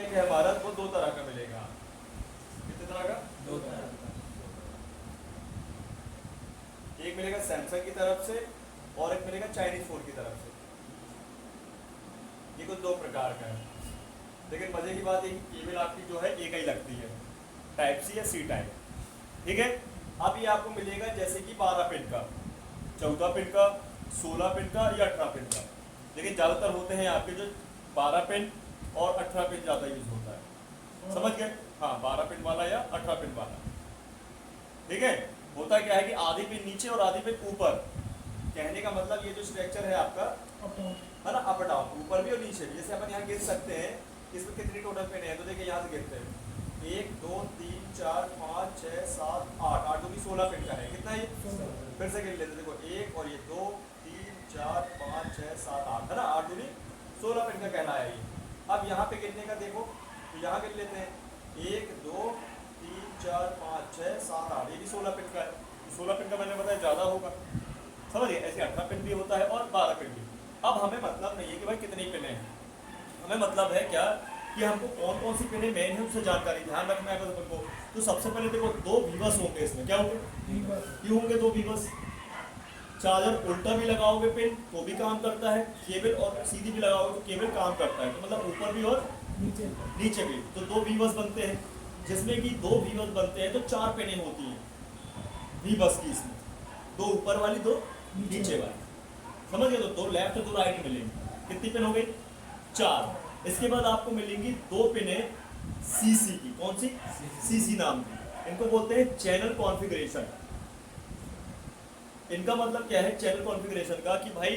Jack है हमारा वो दो तरह का मिलेगा। कितने तरह का? दो तरह का। एक मिलेगा सैमसंग की तरफ से और एक मिलेगा चाइनीज फोन की तरफ से। ये कुछ दो प्रकार का है। लेकिन मजे की बात है कि केबल आपकी जो है एक ही लगती है, टाइप सी या सी टाइप। ठीक है। अब ये आपको मिलेगा जैसे कि 12 पिन का, 14 पिन का, 16 पिन का या 18 पिन का। लेकिन ज़्यादातर होते हैं आपके जो 12 पिन और 18 पिन ज़्यादा यूज होता है। समझ गए? हाँ, 12 पिन वाला या 18 पिन वाला। ठीक है। होता क्या है कि आधी पिन नीचे और आधी पिन ऊपर। कहने का मतलब ये जो स्ट्रक्चर है आपका है ना, अप डाउन, ऊपर भी और नीचे भी। जैसे अपन यहाँ गिर सकते हैं, इसमें कितनी टोटल पिन है तो देखिए यहाँ से गिरते हैं 1 2 3 4 5 6 7 8, 8 दूनी 16 पिन का है। कितना ये? फिर से गिर लेते देखो, 1 और ये 2 3 4 5 6 7 8 है ना, 8 दूनी 16 पिन का कहलाया ये। अब यहाँ पे गिरने का देखो, तो यहाँ गिर लेते हैं 1 2 3 4 5 6 7 8, ये भी 16 पिन का है। 16 पिन का मैंने बताया ज़्यादा होगा, समझिए। ऐसे 18 पिन भी होता है और 12 पिन भी। अब हमें मतलब नहीं है कि भाई कितनी पिनें हैं, हमें मतलब है क्या कि हमको कौन कौन सी पिनें मेन है उससे जानकारी ध्यान रखना है बस को। तो सबसे पहले देखो 2 वीवर्स होंगे इसमें। क्या होंगे? क्यों होंगे 2 वीवर्स? चार्जर उल्टा भी लगाओगे पिन तो भी काम करता है, केबल और सीधी भी लगाओगे तो केबल काम करता है, तो मतलब ऊपर भी और नीचे भी। तो 2 वीवर्स बनते हैं, जिसमें कि 2 वीवर्स बनते हैं तो 4 पिनें होती हैं वीवर्स की। इसमें 2 ऊपर वाली 2 नीचे वाली, समझ गए? तो 2 लेफ्ट 2 राइट मिलेंगे। कितनी पिन हो गई? 4। इसके बाद आपको मिलेंगी 2 पिनें सीसी की। कौन सी? सीसी नाम की। इनको बोलते हैं चैनल कॉन्फ़िगरेशन। इनका मतलब क्या है चैनल कॉन्फ़िगरेशन का कि भाई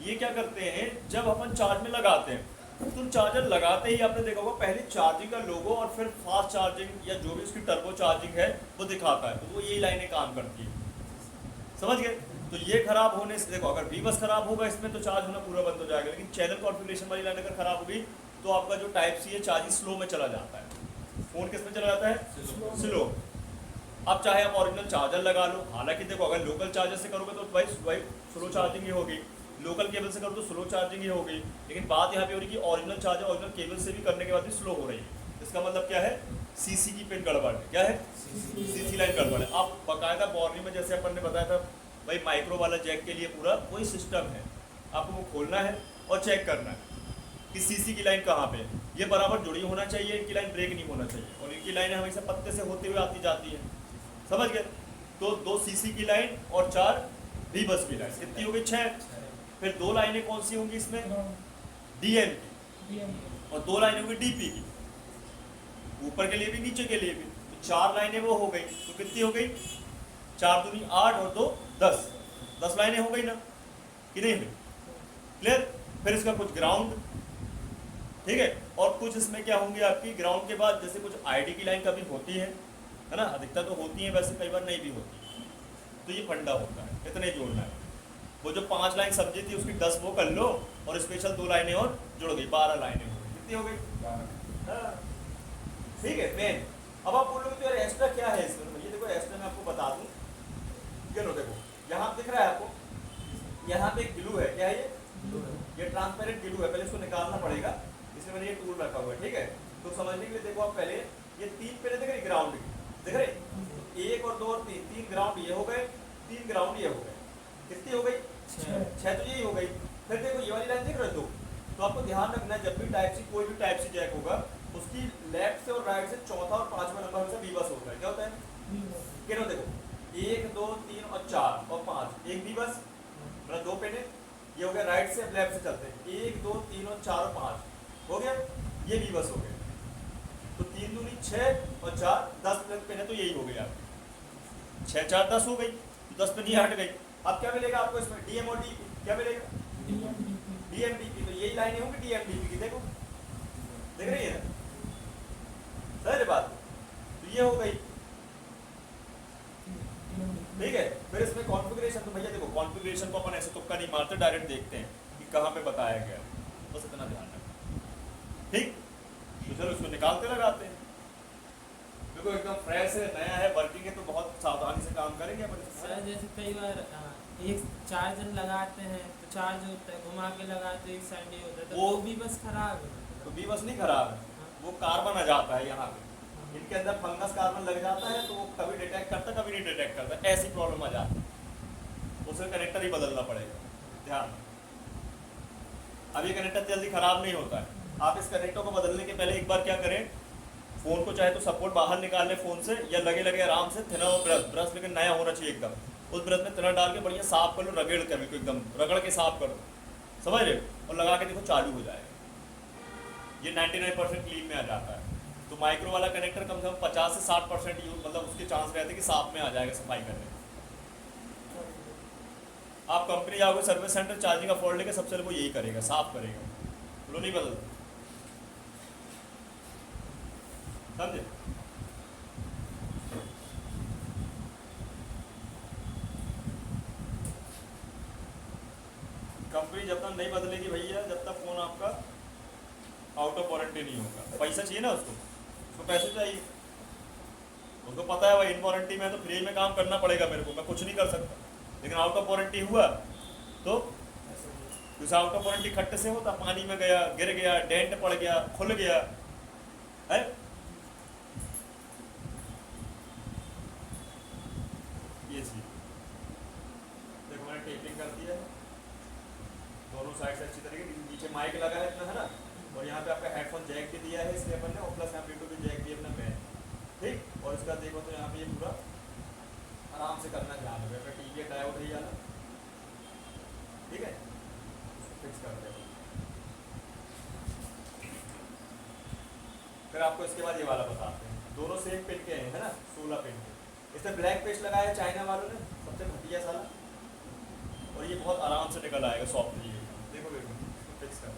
ये क्या करते हैं, जब अपन चार्ज में लगाते हैं तो चार्जर लगाते ही आपने देखा होगा पहले चार्जिंग का लोगो और फिर फास्ट चार्जिंग या जो भी उसकी टर्बो चार्जिंग है वो दिखाता है, तो वो यही लाइनें काम करती है। समझ गए? तो ये खराब होने से देखो, अगर वीबस खराब होगा इसमें तो चार्ज होना पूरा बंद हो जाएगा। लेकिन चैनल कॉन्फ़िगरेशन वाली लाइन अगर खराब होगी तो आपका जो टाइप सी है चार्जिंग स्लो में चला जाता है। फोन किस में चला जाता है? स्लो। अब चाहे आप ओरिजिनल चार्जर लगा लो, हालांकि देखो अगर लोकल चार्जर से करोगे तो भाई स्लो चार्जिंग ही होगी, लोकल केबल से करो तो स्लो चार्जिंग ही होगी। लेकिन बात यहाँ पे हो रही है कि ओरिजिनल चार्जर ओरिजिनल केबल से भी करने के बाद भी स्लो हो रही है। इसका मतलब क्या है? सीसी की पिन गड़बड़ है। क्या है? सीसी लाइन गड़बड़ है। अब बाकायदा बॉर्निंग में जैसे अपन ने बताया था भाई माइक्रो वाला जैक के लिए पूरा वही सिस्टम है, आपको वो खोलना है और चेक करना है कि सीसी की लाइन कहाँ पे है। ये बराबर जुड़ी होना चाहिए, इनकी लाइन ब्रेक नहीं होना चाहिए, और इनकी लाइनें हमेशा पत्ते से होते हुए आती जाती है। समझ गए? तो 2 सीसी की लाइन और 4 वीबस की लाइन, कितनी हो गई? 6। फिर 2 लाइनें कौन सी होंगी इसमें? डीएम की, और 2 लाइनें होंगी डीपी की, ऊपर के लिए भी नीचे के लिए भी। तो 4 लाइनें वो हो गई, तो कितनी हो गई? 4 दूनी 8 और 2 10, 10 लाइनें हो गई ना, कि नहीं हुई? क्लियर? फिर इसका कुछ ग्राउंड, ठीक है, और कुछ इसमें क्या होंगे आपकी ग्राउंड के बाद, जैसे कुछ आईडी की लाइन कभी होती है ना, अधिकतर तो होती है, वैसे कई बार नहीं भी होती। तो ये फंडा होता है, इतना ही जोड़ना है। वो जो 5 लाइन समझी थी उसकी 10 वो कर लो, और स्पेशल 2 लाइनें और जुड़ गई, 12 लाइनें हो गई। कितनी हो गई? हाँ, ठीक है मेन। अब आप बोलोगे तो यार एक्स्ट्रा क्या है इसमें? ये देखो एक्स्ट्रा मैं आपको बता दूं, चलो देखो यहाँ दिख रहा है आपको, यहाँ पे ग्लू है। क्या है ये ट्रांसपेरेंट ग्लू है, पहले इसको निकालना पड़ेगा, इसलिए मैंने ये टूल रखा हुआ है। ठीक है, तो समझने के लिए देखो आप पहले ये 3 पेड़ दिख रही ग्राउंड की, दिख रहे 1 और 2 और 3, 3 ग्राउंड ये हो गए, 3 ग्राउंड ये हो गए। कितनी हो गई? 6 तो यही हो गई। फिर देखो ये वाली लाइन दिख रहे हो, तो आपको ध्यान रखना है जब भी टाइप सी कोई भी टाइप सी जैक होगा उसकी लेफ्ट से और राइट से चौथा और 5वां नंबर से वीबस होता है। क्या होता है? क्या देखो 1 2 3 और 4 और 5, एक वीबस मतलब 2 पेने, ये हो गया राइट से लेफ्ट से चलते हैं, 1 2 3 और 4 और 5 हो गया, ये वीबस हो गए। तो 3 दूनी 6 और 4 10 पेन है, तो यही हो गई आपकी 6 4 10 हो गई, 10 पेन ये हट गई। अब क्या मिलेगा आपको इसमें? डीएम और डीपी। क्या मिलेगा? डीएमडीपी। तो यही लाइनें होंगी डीएमडीपी की, देखो देख रही है सर बात। तो ये हो गई, ठीक है। फिर इसमें कॉन्फ़िगरेशन, तो भैया देखो कॉन्फ़िगरेशन को अपन ऐसे तुक्का नहीं मारते, डायरेक्ट देखते हैं कि कहाँ पे बताया गया, बस इतना ध्यान रखना। ठीक, तो चलो इसको निकालते लगाते हैं। देखो एकदम फ्रेश है, नया है, वर्किंग है, तो बहुत सावधानी से काम करेंगे अपन। सर जैसे कई बार एक चार्जर लगाते हैं तो चार्ज होता है, घुमा के लगाते एक साइड ही होता है, तो वो भी बस खराब है। तो भी बस नहीं खराब है, वो कार्बन आ जाता है यहाँ पे, इनके अंदर फंगस कार्बन लग जाता है तो वो कभी डिटेक्ट करता कभी नहीं डिटेक्ट करता, ऐसी प्रॉब्लम आ जाती है, उसे कनेक्टर ही बदलना पड़ेगा। ध्यान, अब ये कनेक्टर जल्दी खराब नहीं होता है। आप इस कनेक्टर को बदलने के पहले एक बार क्या करें, फोन को चाहे तो सपोर्ट बाहर निकाल लें फोन से, या लगे लगे आराम से थिनर और ब्रश, ब्रश लेकिन नया होना चाहिए एकदम, उस ब्रश में थिनर डाल के बढ़िया साफ कर लो, रगड़ के बिल्कुल एकदम रगड़ के साफ कर लो, समझ रहे हो, और लगा के देखो चालू हो जाएगा। ये 99% क्लीन में आ जाता है। तो माइक्रो वाला कनेक्टर कम से कम 50 से 60% यूज, मतलब उसके चांस रहते हैं कि साफ में आ जाएगा सफाई करने। आप कंपनी जाओगे सर्विस सेंटर, चार्जिंग का फॉल्ट लेके सबसे पहले वो यही करेगा, साफ करेगा, वो नहीं बदलता, समझे। कंपनी जब तक नहीं बदलेगी भैया, जब तक फोन आपका आउट ऑफ वारंटी नहीं होगा। पैसा चाहिए ना उसको पैसे चाहिए, उसको पता है भाई इन वारंटी में तो फ्री में काम करना पड़ेगा मेरे को, मैं कुछ नहीं कर सकता, लेकिन आउट ऑफ वारंटी हुआ तो जैसे आउट ऑफ वारंटी खट्टे से होता, पानी में गया, गिर गया, डेंट पड़ गया, खुल गया है, ये चीज देखो मैंने टेपिंग कर दिया है दोनों साइड से अच्छी तरीके, नीचे माइक लगा है इतना, है ना, और यहाँ पे आपका हेडफोन जैक भी दिया है इसलिए अपन ने, और प्लस यहाँ ब्लूटूथ भी जैक दिया अपना मैन, ठीक। और इसका देखो तो यहाँ पे ये पूरा आराम से करना, ध्यान रखो अपना टीवी डायोड ही वाला, ठीक है, फिक्स कर दे। फिर आपको इसके बाद ये वाला बताते हैं, दोनों सेम पिन के हैं, है ना, 16 पिन के, इसमें ब्लैक पेस्ट लगाया है चाइना वालों ने, सबसे घटिया साला, और ये बहुत आराम से निकल आएगा सॉफ्टली, देखो देखो फिक्स कर।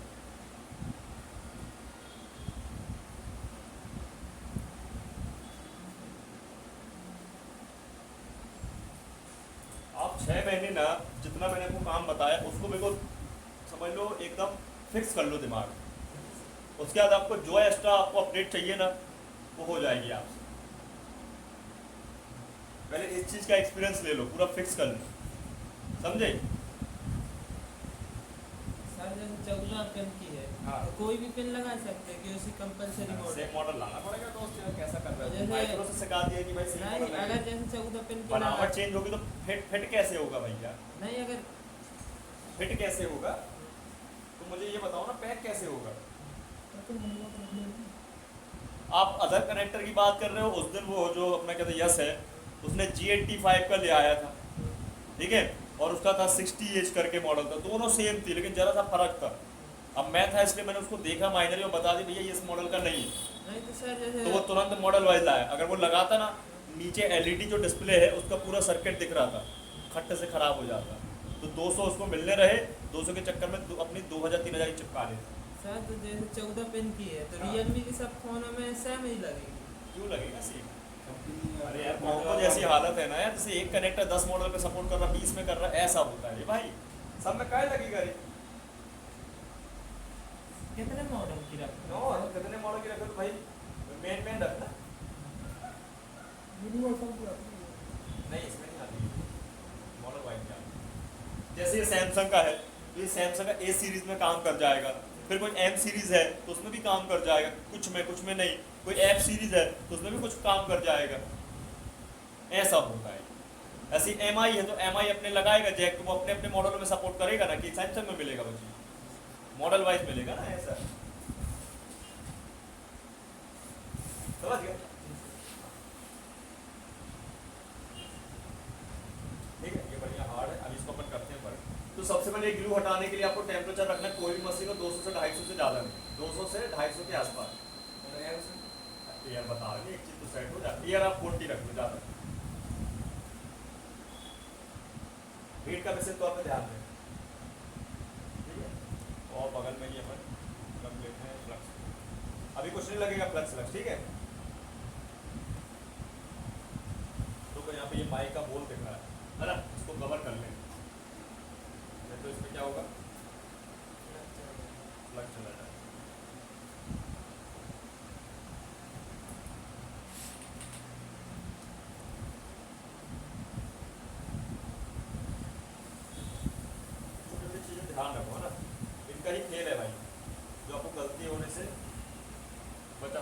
आप 6 महीने ना जितना मैंने आपको काम बताया उसको बिल्कुल समझ लो, एकदम फिक्स कर लो दिमाग, उसके बाद आपको जो एक्स्ट्रा आपको अपडेट चाहिए ना वो हो जाएगी आपसे। पहले इस चीज़ का एक्सपीरियंस ले लो, पूरा फिक्स कर लो, समझे। सर जैसे 14 पिन की है, हाँ। तो कोई भी पिन लगा सकते हैं कि उसी कंपलसरी मॉडल, सेम मॉडल लाना पड़ेगा दोस्त, कैसा कर रहा है, जैसे- माइक्रो से सिखा दिया कि भाई सेम नहीं मॉडल अगर जैसे 14 पिन की बनावट लगा, चेंज होगी तो फिट कैसे होगा भैया, नहीं अगर फिट कैसे होगा, तो मुझे ये बताओ ना पैक कैसे होगा। आप अदर कनेक्टर की बात कर रहे हो, उस दिन वो जो अपना कहते यस है उसने G85 का ले आया था, ठीक है, और उसका था 60H करके मॉडल था, दोनों सेम थी लेकिन जरा सा फर्क था। अब मैं था इसलिए मैंने उसको देखा माइनरी और बता दी भैया ये इस मॉडल का नहीं है, नहीं तो सर जैसे तो वो तुरंत मॉडल वाइज लाया। अगर वो लगाता ना, नीचे LED जो डिस्प्ले है उसका पूरा सर्किट दिख रहा था, खट्टे से खराब हो जाता, तो 200 उसको मिलने रहे, 200 के चक्कर में अपनी 2000-3000 चिपका लेते। सर तो जैसे 14 पिन की है तो हाँ। रियलमी की सब फोनों में सेम ही लगेगी। क्यों लगेगा सेम? अरे यार कॉम्बो जैसी हालत है ना यार, जैसे एक कनेक्टर 10 मॉडल पे सपोर्ट कर रहा, 20 में कर रहा, ऐसा होता है ये भाई, सब में क्या लगेगा रे। कितने मॉडल की रखते नो कितने मॉडल की रखे तो भाई मेन रखना, नहीं इसमें नहीं आती मॉडल वाइज क्या। जैसे ये सैमसंग का है, ये सैमसंग का A सीरीज में काम कर जाएगा, फिर कोई M सीरीज है तो उसमें भी काम कर जाएगा, कुछ में नहीं, कोई F सीरीज है तो उसमें भी कुछ काम कर जाएगा, ऐसा होता है। ऐसी MI है तो MI अपने लगाएगा जैक, तो वो अपने अपने मॉडलों में सपोर्ट करेगा ना, कि सैमसंग में मिलेगा वो चीज, मॉडल वाइज मिलेगा ना, ऐसा समझ गया। ठीक है, ये बढ़िया हार्ड है, अब इसको अपन करते हैं वर्क। तो सबसे पहले ग्लू हटाने के लिए आपको टेम्परेचर रखना है, कोई भी मशीन को 200 से 250 से ज़्यादा नहीं, 200 से 250 के आसपास। एयर बता रहे एक चीज़ तो सेट हो जाती है, एयर आप 40 रख लो ज़्यादा, हीट का विशेष तौर पर ध्यान दें, ठीक है। और बगल में ही अपन रख लेते हैं फ्लक्स, अभी कुछ नहीं लगेगा फ्लक्स, ठीक है। तो यहाँ पे ये माइक का बोल दिख रहा है ना, इसको कवर कर लें, तो इसमें क्या होगा, फ्लक्स चला जाएगा। छोटी चीज़ें ध्यान रखो, है ना, इनका ही खेल है भाई, जो आपको गलती होने से बचा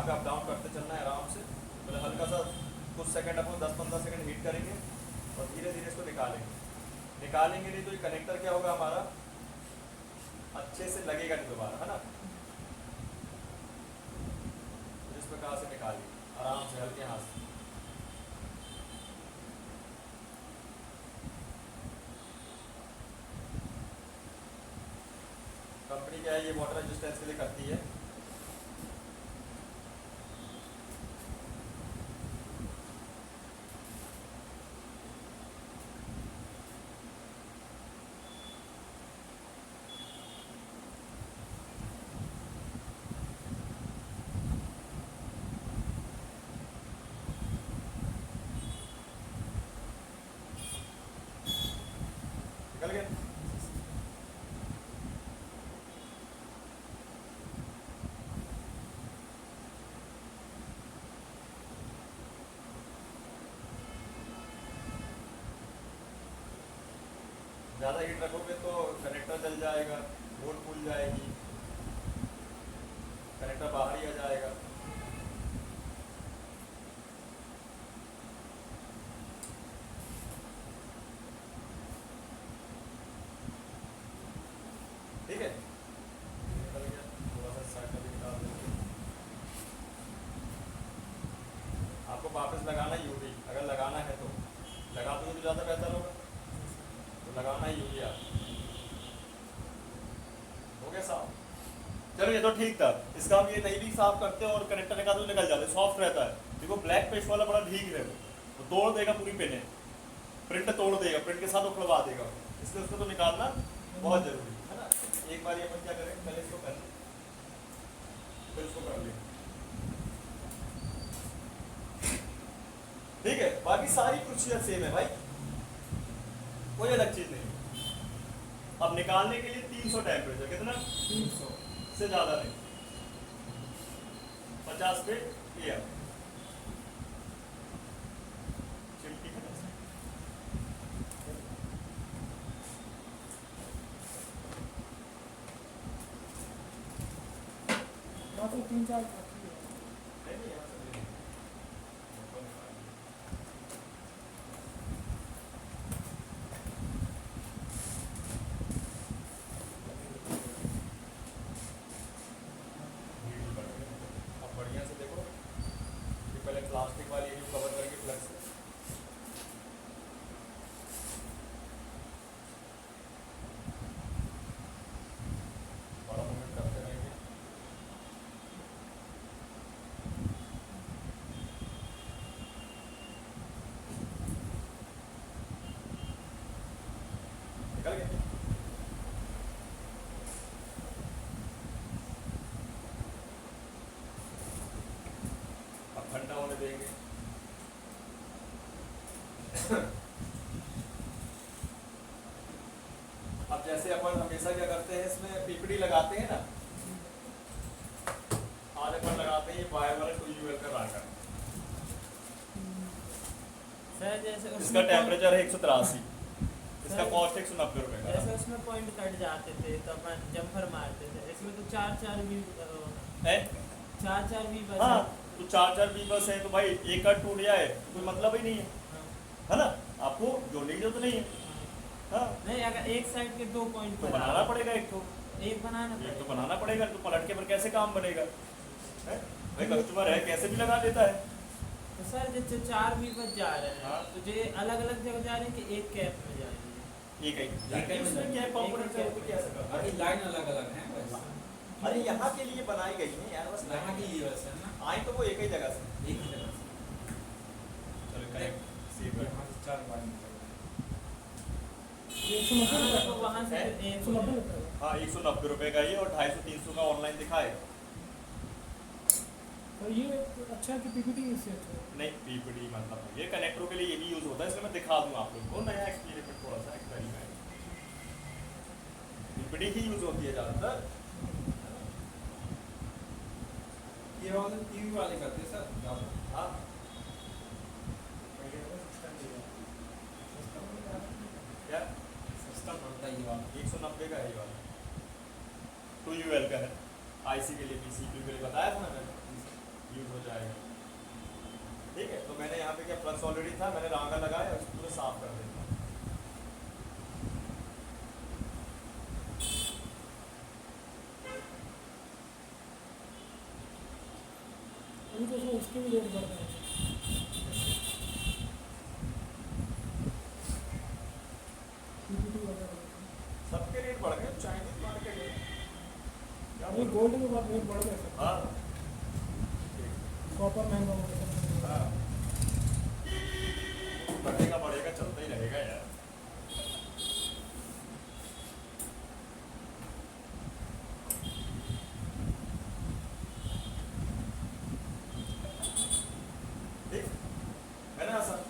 यहाँ पे अप डाउन करते चलना है आराम से। मतलब हल्का सा कुछ सेकंड अपन 10-15 सेकंड हीट करेंगे और धीरे धीरे इसको निकालेंगे नहीं तो ये कनेक्टर क्या होगा हमारा अच्छे से लगेगा नहीं दोबारा, है ना। तो इस प्रकार से निकालिए आराम से हल्के हाथ से। कंपनी क्या है ये वाटर रेजिस्टेंस के लिए करती है। निकल गए। ज़्यादा हीट रखोगे तो कनेक्टर जल जाएगा, बोर्ड फूल जाएगी, कनेक्टर बाहर ही आ जाएगा। ठीक है, निकल गया। थोड़ा सा साइड में भी निकाल देंगे। आपको वापस लगाना यूवी, अगर लगाना है तो लगा दोगे तो ज़्यादा बेहतर होगा। तो लगाना ही यूवी आप हो गया साफ। चलो ये तो ठीक था। इसका हम ये नहीं भी साफ करते और कनेक्टर निकाल तो निकल जाते, सॉफ्ट रहता है। देखो ब्लैक पेस्ट वाला बड़ा ठीक है, वो तोड़ देगा पूरी पेने, प्रिंट तोड़ देगा, प्रिंट के साथ उखड़वा देगा, इसलिए उसको तो निकालना बहुत जरूरी है ना। एक बार अपन क्या करें, पहले इसको कर लें फिर इसको कर लें, ठीक है। बाकी सारी प्रोसीजर सेम है भाई, कोई अलग चीज नहीं। अब निकालने के लिए 300 टेम्परेचर, कितना 300 से ज्यादा नहीं, 50 पे एयर चिमटी है ना। तो 3-4 बाकी है। नहीं नहीं यहाँ से ले लेंगे। अब बढ़िया से देखो कि पहले प्लास्टिक वाली ये कवर करके प्लग से बड़ा मूवमेंट करते रहेंगे। निकल गया। अब ठंडा होने देंगे। अब जैसे अपन हमेशा क्या करते हैं, इसमें पीपीडी लगाते हैं ना, आज अपन लगाते हैं ये वायर वाला 2UL का रागा। सर जैसे इसका उसमें टेम्परेचर है 183, इसका सर, कॉस्ट 190 रुपए का जैसे उसमें पॉइंट कट जाते थे तो अपन जम्पर मारते थे, इसमें तो 4-4 भी है। 4-4 भी बस हाँ तो 4-4 भी बस है तो भाई एक कट टूट जाए कोई मतलब ही नहीं है, है ना। आपको जोड़ने की जरूरत नहीं है। हाँ नहीं, अगर एक साइड के 2 पॉइंट तो बनाना पड़ेगा एक तो, एक बनाना एक तो पड़ेगा। बनाना पड़ेगा, तो पलट के पर कैसे काम बनेगा है? भाई कस्टमर है कैसे भी लगा देता है। तो सर जैसे 4 भी बच जा रहे हैं, हाँ। तो ये अलग अलग जगह जा रहे हैं कि एक कैप में जा रही है? एक ही एक ही में उसमें क्या एक कंपोनेंट ही है वो कैसे करना बाकी है? लाइन अलग अलग है बस। अरे यहाँ के लिए बनाई गई है यार, बस यहाँ की ये बस है ना, आई तो वो एक ही जगह से। एक ही जगह से। चलो करेक्ट सेव कर। यहाँ से 4 बार निकल ये 190 हाँ, रुपये तो का। वहाँ से है? फिर एक 190 रुपये का। हाँ 190 रुपए का ये, और 250-300 का ऑनलाइन दिखाए। तो ये अच्छा है कि पीपीटी इससे अच्छा है। नहीं पीपीडी मतलब ये कनेक्टरों के लिए ये भी यूज होता है, इसलिए मैं दिखा दूँ आप लोगों को नया एक्सपेरिमेंट, थोड़ा सा एक्सपेरिमेंट। पीपीडी ही यूज होती है ज़्यादातर। ये वाले टीवी वाले करते हैं सर ज़्यादा। हाँ क्या सस्ता पड़ता है ये वाला। 190 का है ये वाला, 2UL का है। आईसी के लिए भी, CPU के लिए बताया था ना मैंने, जाएगा। ठीक है, तो मैंने यहाँ पे क्या प्लस ऑलरेडी था, मैंने रांगा लगाया, इसको पूरा साफ कर देता हूँ। अभी तो उसके भी रेट बढ़ रहे हैं। PPT वगैरह सबके रेट बढ़ गए, चाइनीज मार्केट है क्या अभी बोलूं? गोल्ड के बाद रेट बढ़ गए सर। हाँ कॉपर महंगा हो गया। हाँ, बढ़ेगा बढ़ेगा, चलता ही रहेगा यार। ठीक है ना सर?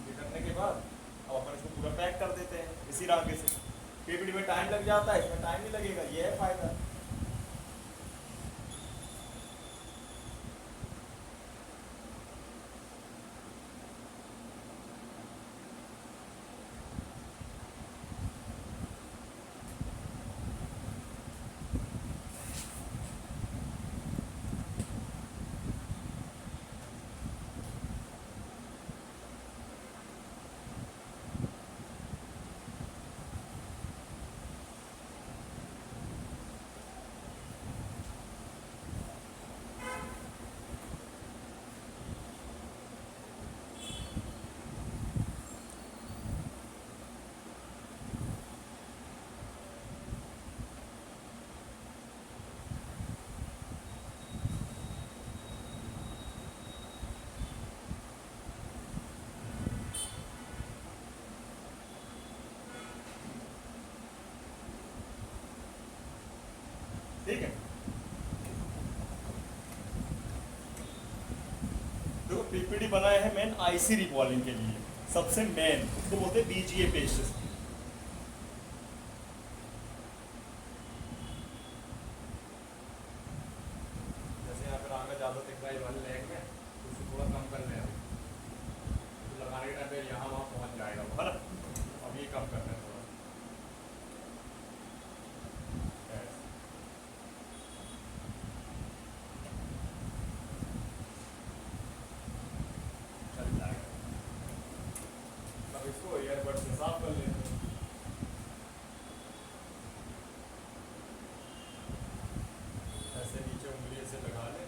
ये करने के बाद अब अपन इसको पूरा पैक कर देते हैं इसी रागे से। पीपीटी में टाइम लग जाता है, इसमें टाइम नहीं लगेगा, ये है फायदा। ठीक है, देखो पीपीटी बनाया है मेन आईसी रिवॉल्विंग के लिए, सबसे मेन उसको बोलते हैं बीजीए पेजेस। जैसे यहाँ पे रांगा ज्यादा दिख रहा है वाले लेग में, तो उसको थोड़ा कम कर लें, तो लगाने के टाइम पे यहाँ वहाँ पहुँच जाएगा वो, है ना? अब ये कम करना है थोड़ा। ऐसे। चल जाएगा। अब इसको ईयरबड से साफ कर लेते हैं। ऐसे नीचे उंगली से लगा ले,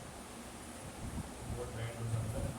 वो ट्रेंड हो जाता है।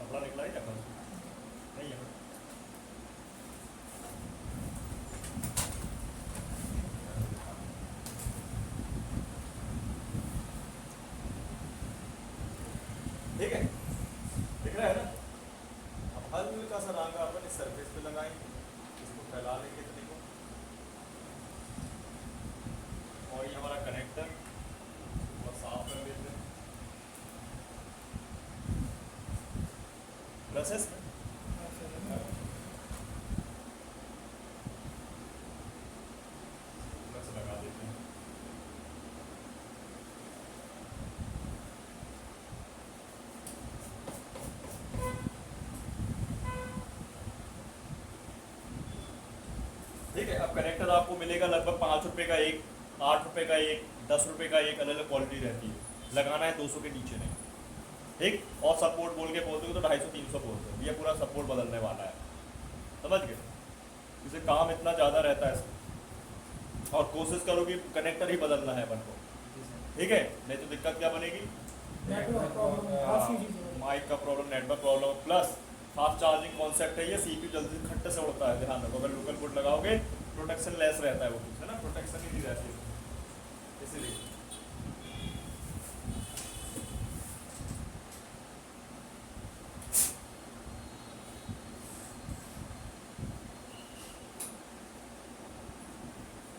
कपड़ा निकला ही रखा नहीं है। ठीक है, दिख रहा है ना? अब हल्का सा रांगा अपन इस सरफेस पे लगाएंगे, इसको फैला लेंगे इतने को, और ये हमारा कनेक्टर और साफ कर देते हैं ब्रशेस में। ब्रश लगा देते हैं। ठीक है, अब कनेक्टर आपको मिलेगा लगभग 5 रुपए का एक, 8 रुपए का एक, 10 रुपए का एक, अलग अलग क्वालिटी रहती है। लगाना है 200 के नीचे नहीं। ठीक, और सपोर्ट बोल के बोलते हो तो 250-300 बोलते हो, ये पूरा सपोर्ट बदलने वाला है, समझ गए? इसे काम इतना ज़्यादा रहता है इसका, और कोशिश करो कि कनेक्टर ही बदलना है अपन को, ठीक है? नहीं तो दिक्कत क्या बनेगी? नेटवर्क प्रॉब्लम काफ़ी चीज़ें माइक का problem, network problem, plus fast charging concept है ये, सीपीयू जल्दी से खट्टे से उड़ता है, ध्यान रखो। अगर लोकल बोर्ड लगाओगे प्रोटेक्शन लेस रहता है वो कुछ, है ना, प्रोटेक्शन ही नहीं रहती है इसीलिए।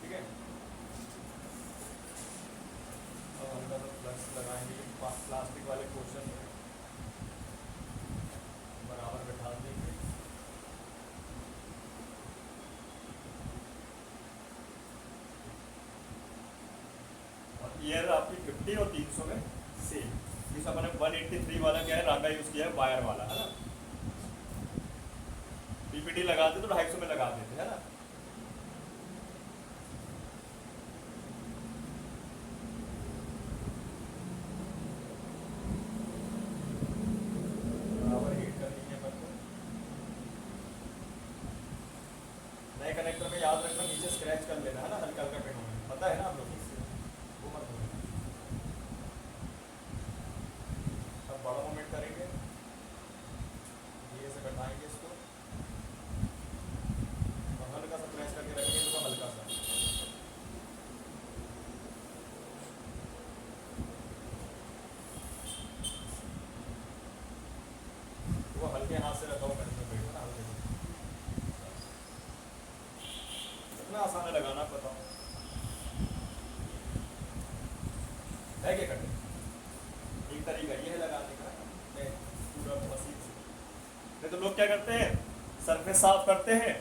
ठीक है, अब हम प्लस लगाएंगे प्लास्टिक वाले पोर्शन में, बराबर बैठा देंगे। और ईयर आपकी 50 और 300 में सेम। इस अपने 183 वाला क्या है, रांगा यूज किया है, वायर वाला, है ना। पीपीटी लगाते तो 250 में लगा देते, है ना। बराबर हीट करनी है अपन को। नए कनेक्टर में याद रखना नीचे स्क्रैच कर लेना, है ना, हल्का हल्का पेन होना, पता है ना आप लोग, वो मत भूलना। अब बड़ा मूवमेंट करेंगे, धीरे से घटाएंगे इसको, और हल्का सा प्रेस करके रखेंगे तो हल्का सा। वो हल्के हाथ से रखा हुआ कनेक्टर पे, है ना, हल्के से। कितना आसान है लगाना, बताओ है क्या करने। एक तरीका ये है लगाने का, मैं पूरा मशीन से। नहीं तो लोग क्या करते हैं, सरफेस साफ करते हैं,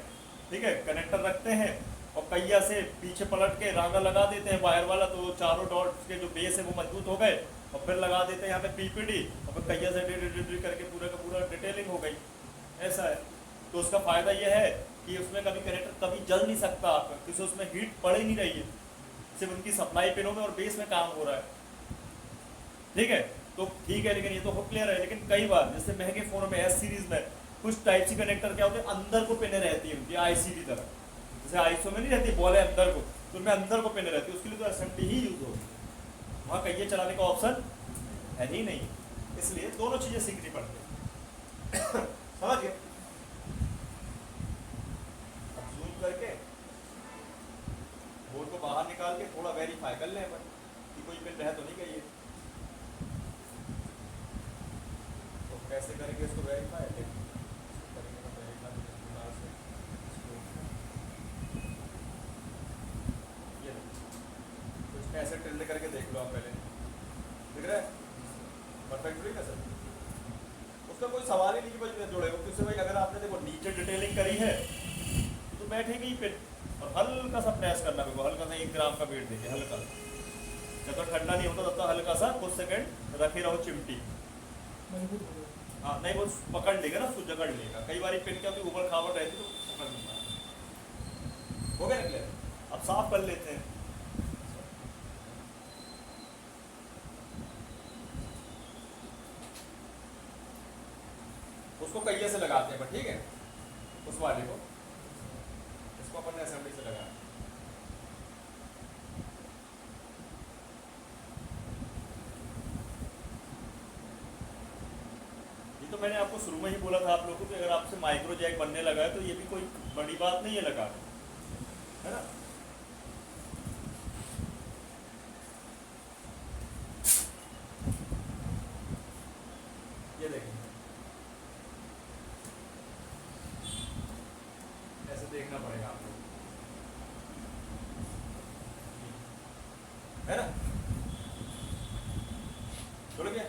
ठीक है, कनेक्टर रखते हैं और कैया से पीछे पलट के रांगा लगा देते हैं वायर वाला, तो चारों डॉट्स के जो बेस है वो मजबूत हो गए, और फिर लगा देते हैं यहाँ पे पीपीडी, और फिर कैया से डी करके पूरा का पूरा डिटेलिंग हो गई। ऐसा है, तो उसका फायदा ये है कि उसमें कभी कनेक्टर कभी जल नहीं सकता आपका, क्योंकि उसमें हीट पड़ ही नहीं रही है, सिर्फ उनकी सप्लाई पिनों में और बेस में काम हो रहा है। ठीक है, तो ठीक है, लेकिन ये तो क्लियर है। लेकिन कई बार जैसे महंगे फोनों में एस सीरीज में कुछ टाइप सी कनेक्टर क्या होते हैं, अंदर को पिने रहती है उनकी, आईसी की तरह, जैसे आईसो में नहीं रहती बॉल है अंदर को, तो उनमें अंदर को पिने रहती है, उसके लिए तो एसएमडी ही यूज होगी, वहाँ कहिए चलाने का ऑप्शन है ही नहीं, इसलिए दोनों चीजें सीखनी पड़ती है। समझ गए। अब जूम करके बोर्ड को बाहर निकाल के थोड़ा वेरीफाई कर लें अपन कि कोई पिन रह तो नहीं गई है। तो कैसे करेंगे इसको वेरीफाई, ऐसे टिल्ड करके देख लो आप पहले, दिख रहा है परफेक्ट नहीं सर। उसका कोई सवाल ही नहीं कि भाई जोड़ेगा, क्योंकि भाई अगर आपने देखो नीचे डिटेलिंग करी है तो बैठेगी ही पिन, और हल्का सा प्रेस करना है, हल्का सा 1 ग्राम का वेट देखिए, हल्का, जब तक ठंडा नहीं होता तब तक हल्का सा कुछ सेकंड रखे रहो चिमटी। मजबूत हो गया। हाँ नहीं, वो पकड़ लेगा ना, उसको जकड़ लेगा। कई बार पिन क्या होती है, ऊबड़ खाबड़ रहती तो पकड़ नहीं पाता। हो गया निकले, अब साफ कर लेते हैं। उसको कहिए से लगाते हैं, ठीक है, उस वाले को, इसको अपन ने असेंबली से लगाया। ये तो मैंने आपको शुरू में ही बोला था आप लोगों को कि अगर आपसे माइक्रो जैक बनने लगा है तो ये भी कोई बड़ी बात नहीं है लगा, है ना। ये देखिए, ऐसे देखना पड़ेगा आपको, है ना। जुड़ गया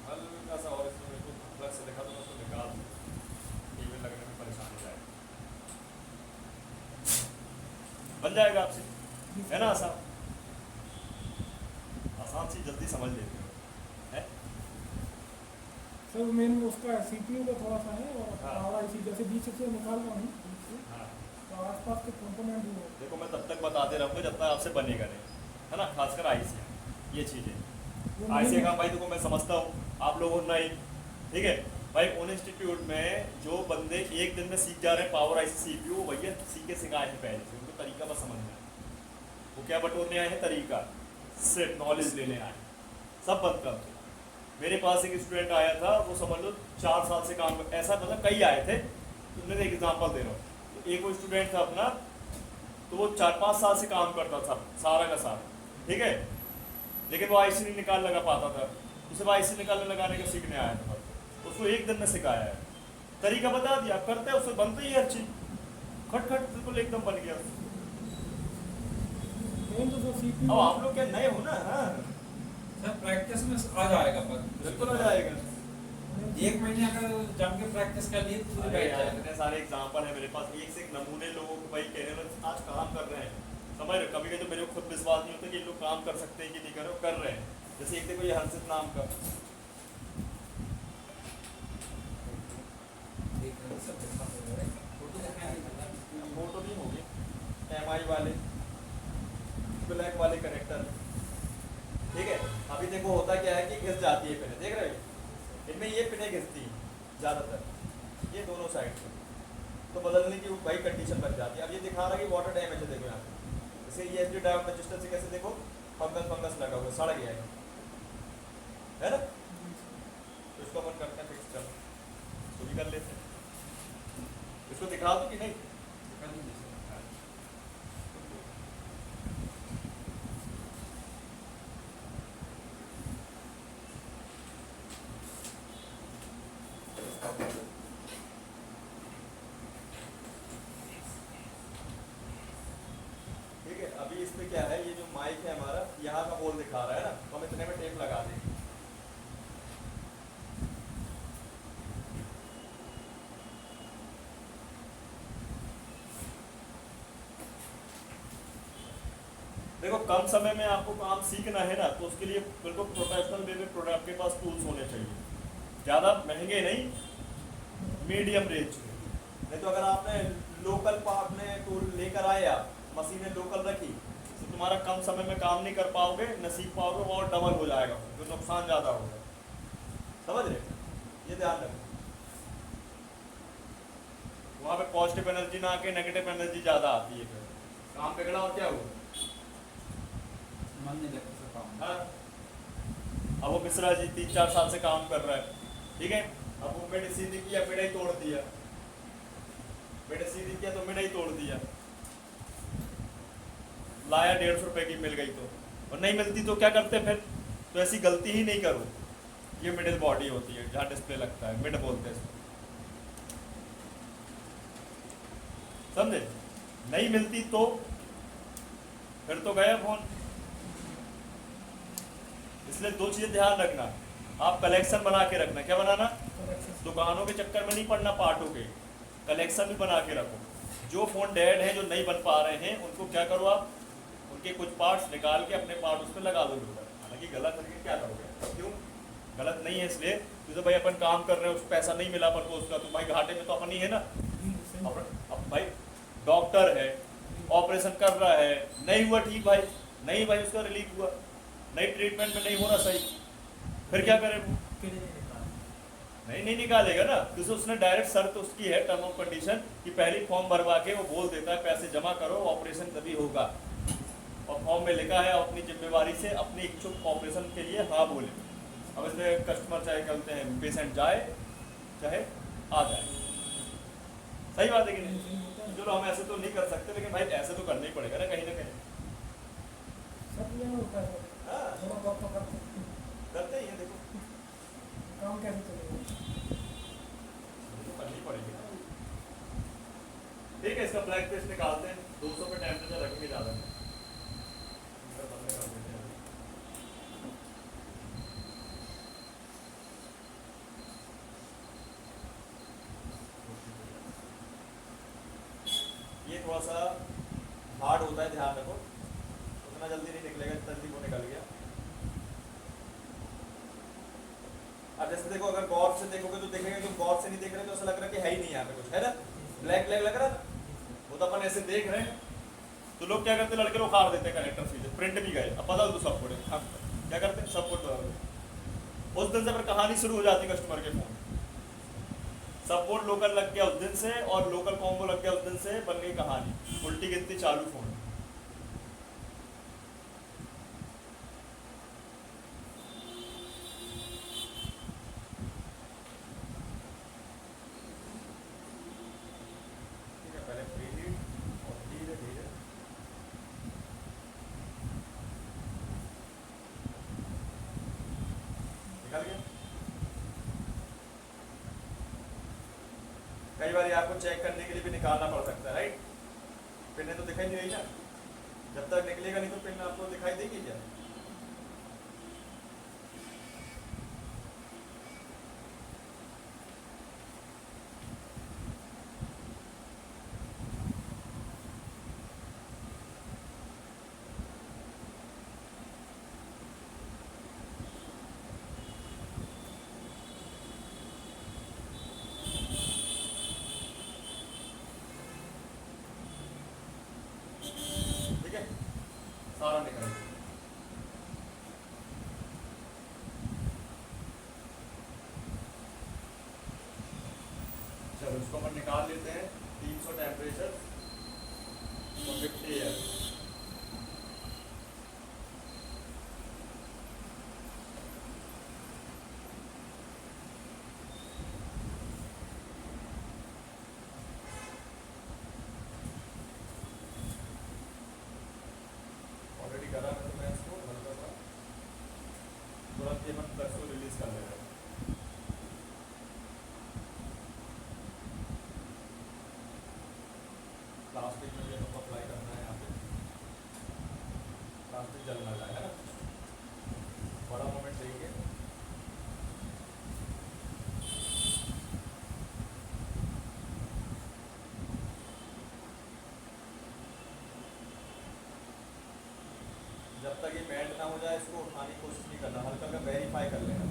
हल्का सा, और इसमें मेरे को प्लग से देखा तो मैं उसको निकाल दूँ, केबल लगने में परेशानी जाए, बन जाएगा आपसे, है ना। आसान आसान सी जल्दी समझ लेते हो, है। सर मेन उसका सीपीयू का थोड़ा सा है, और हाँ। पावर आईसी जैसे बीच से निकाल रहा हूँ बीच से, हाँ तो आसपास के कंपोनेंट भी हो। देखो, मैं तब तक बताते रहूँगा जब तक आपसे बनेगा नहीं, है ना, खासकर आईसी ये चीज़ें। वो आईसी main- का भाई देखो मैं समझता हूँ, आप लोगों नहीं, ठीक है भाई। उन इंस्टीट्यूट में जो बंदे एक दिन में सीख जा रहे हैं पावर आईसी सीपीयू, भैया सीखे सिखाए हैं पहले से, उनको तरीका बस समझना है। वो क्या बटोरने आए हैं, तरीका, सिर्फ नॉलेज लेने आए हैं, सब बंद कर दो। मेरे पास एक स्टूडेंट आया था, वो समझ लो 4 साल से काम ऐसा मतलब कई आए थे, तो मैं एक एग्जांपल दे रहा हूँ। तो एक वो स्टूडेंट था अपना, तो वो 4-5 साल से काम करता था सारा का सारा, ठीक है, लेकिन वो आईसी नहीं निकाल लगा पाता था। तो सिर्फ आईसी निकालने लगाने का सीखने आया था, उसको एक दिन में सिखाया है, तरीका बता दिया, करते हैं उससे बनते ही हर चीज, खट खट बिल्कुल एकदम बन गया। मेन तो सर सीपीयू अब आप लोग क्या नए हो ना, हाँ सर प्रैक्टिस में आ जाएगा पर बिल्कुल आ जाएगा। एक महीने अगर जम के प्रैक्टिस कर लिए तो पूरी अरे बैठ यार जाएगा। इतने सारे एग्जाम्पल है मेरे पास, एक से एक नमूने लोगों को भाई कह रहे हैं आज काम कर रहे हैं, समझ रहे हो? कभी कभी तो मेरे को खुद विश्वास नहीं होता कि ये लोग काम कर सकते हैं कि नहीं कर रहे हैं। जैसे एक देखो ये हर्षित नाम का, देख रहे हैं सब देखा हो रहा है। फोटो दिखाएंगे। फोटो नहीं होगी, MI वाले ब्लैक वाले कनेक्टर, ठीक है। अभी देखो होता क्या है कि घिस जाती है पिने, देख रहे हो इनमें ये पिने घिसती हैं ज़्यादातर, ये दोनों साइड से, तो बदलने की भाई कंडीशन बन जाती है। अब ये दिखा रहा है कि वाटर डैमेज है, देखो यहाँ पे जैसे ये एसडी डायोड रजिस्टर से कैसे देखो फंगस लगा हुआ है, सड़ गया है ना, तो इसको अपन करते हैं फिक्स, कर तो भी कर लेते हैं, इसको दिखा दो कि नहीं। दिखा दीजिए सर। ठीक है, अभी इसमें क्या है, ये जो माइक है हमारा यहाँ का होल दिखा रहा है ना, तो हम इतने में टेप लगा देंगे। देखो कम समय में आपको काम सीखना है ना, तो उसके लिए बिल्कुल प्रोफेशनल वे में प्रोडक्ट के पास टूल्स होने चाहिए, ज़्यादा महंगे नहीं, मीडियम रेंज के। नहीं तो अगर आपने लोकल आपने टूल लेकर आया, मशीनें लोकल रखी, तो तुम्हारा कम समय में काम नहीं कर पाओगे, न सीख पाओगे, वो और डबल हो जाएगा, तो नुकसान ज़्यादा होगा, समझ रहे? ये ध्यान रखो, वहाँ पे पॉजिटिव एनर्जी ना आके नेगेटिव एनर्जी ज़्यादा आती है, फिर काम बिगड़ा और क्या हुआ। मन नहीं लगता सर काम। हाँ, अब वो मिश्रा जी 3-4 साल से काम कर रहा है, ठीक है, अब वो मेरे सीधी किया, मेरा ही तोड़ दिया, मेरे सीधी किया तो मेरा ही तोड़ दिया, लाया 150 रुपए की मिल गई तो, और नहीं मिलती तो क्या करते फिर, तो ऐसी गलती ही नहीं करो। ये मिडिल बॉडी होती है जहाँ डिस्प्ले लगता है, मिड बोलते हैं इसको, समझे? नहीं मिलती तो फिर तो गया फोन। इसलिए 2 चीजें ध्यान रखना, आप कलेक्शन बना के रखना, क्या बनाना, दुकानों के चक्कर में नहीं पड़ना, पार्टों के कलेक्शन भी बना के रखो। जो फोन डेड है, जो नहीं बन पा रहे हैं, उनको क्या करो आप, उनके कुछ पार्ट्स निकाल के अपने पार्ट उस पर लगा दो लोग, हालांकि गलत करके क्या करोगे, क्यों गलत नहीं है, इसलिए तो भाई अपन काम कर रहे हैं, उस पैसा नहीं मिला अपन को उसका, तो भाई घाटे में तो अपन ही है ना। अब भाई डॉक्टर है, ऑपरेशन कर रहा है, नहीं हुआ ठीक भाई, नहीं भाई उसका रिलीफ हुआ, नहीं ट्रीटमेंट में नहीं हो रहा सही, फिर क्या करें वो, फिर नहीं निकाल। नहीं निकालेगा ना, क्योंकि उसने डायरेक्ट शर्त उसकी है, टर्म ऑफ कंडीशन कि पहली फॉर्म भरवा के वो बोल देता है पैसे जमा करो, ऑपरेशन तभी होगा, और फॉर्म में लिखा है अपनी जिम्मेवारी से अपने इच्छुक ऑपरेशन के लिए हाँ बोले। अब इसमें कस्टमर चाहे कहते हैं पेशेंट जाए चाहे आ जाए, सही बात है कि नहीं? चलो हम ऐसे तो नहीं कर सकते, लेकिन भाई ऐसे तो करना ही पड़ेगा ना कहीं ना कहीं। सब ये होता है हाँ थोड़ा बहुत तो करते हैं। करते ही हैं, देखो काम कैसे चलेगा। तो करनी पड़ेगी ना। ठीक है, इसका ब्लैक पेस्ट निकालते हैं, 200 पे टेम्परेचर रखेंगे ज़्यादा नहीं। इधर बंद कर देते हैं। ये थोड़ा सा हार्ड होता है, ध्यान रखो, उतना जल्दी नहीं निकलेगा, जल्दी वो निकल गया। अब जैसे देखो, अगर गौर से देखोगे तो देखेंगे, तो गौर से नहीं देख रहे तो ऐसा लग रहा है कि है ही नहीं यहाँ पे कुछ, है ना, ब्लैक ब्लैक लग रहा ना, वो तो अपन ऐसे देख रहे हैं। तो लोग क्या करते हैं, लड़के लोग उखाड़ देते हैं कनेक्टर सीधे, प्रिंट भी गए, अब बदल दो सब कुछ, अब क्या करते हैं सब कुछ बदल दो। उस दिन से फिर कहानी शुरू हो जाती है कस्टमर के फोन, सपोर्ट लोकल लग गया उस दिन से, और लोकल कॉम्बो लग गया उस दिन से, बन गई कहानी, उल्टी गिनती चालू फोन। निकल गया। कई बार आपको चेक करने के लिए भी निकालना पड़ सकता है, राइट। पिन तो दिखाई नहीं रही ना, जब तक निकलेगा नहीं तो पिन आपको दिखाई देगी क्या? ठीक है, सारा निकल गया। चलो इसको अपन निकाल लेते हैं। 300 टेम्परेचर और 50 एयर। ऑलरेडी करा है तो मैं इसको हल्का सा तुरंत ये अपन फ्लक्स को रिलीज कर ले रहे हैं। प्लास्टिक में भी अपन अप्लाई करना है, यहाँ पे प्लास्टिक जल ना जाए, है ना। बड़ा मोमेंट देंगे। जब तक ये बैंड ना हो जाए इसको उठाने की कोशिश नहीं करना, हल्का हल्का वेरीफाई कर लेना,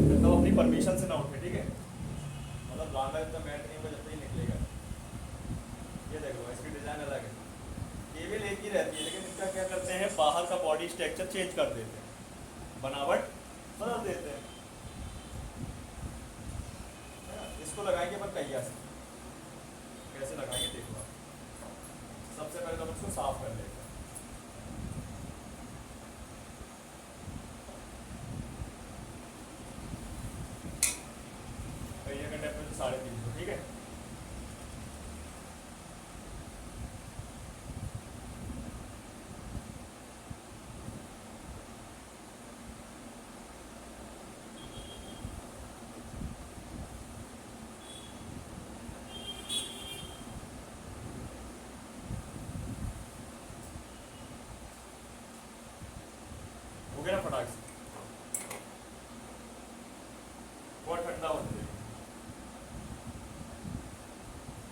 जब तक अपनी परमिशन से ना उठे, ठीक है। मतलब ज़्यादा इतना बैंड नहीं होगा जब तक ये निकलेगा। ये देखो इसकी डिज़ाइन अलग है, केवल एक ही रहती है, लेकिन इसका क्या करते हैं, बाहर का बॉडी स्ट्रक्चर चेंज कर देते हैं, बनावट बदल देते हैं, है ना? इसको लगाएंगे अपन पहिया से। कैसे लगाएंगे देखो आप। सबसे पहले तो हम इसको साफ कर लेते हैं। पहिया का टेम्परेचर 350, ठीक है। हो गया ना फटाक से। बहुत ठंडा होने देगा,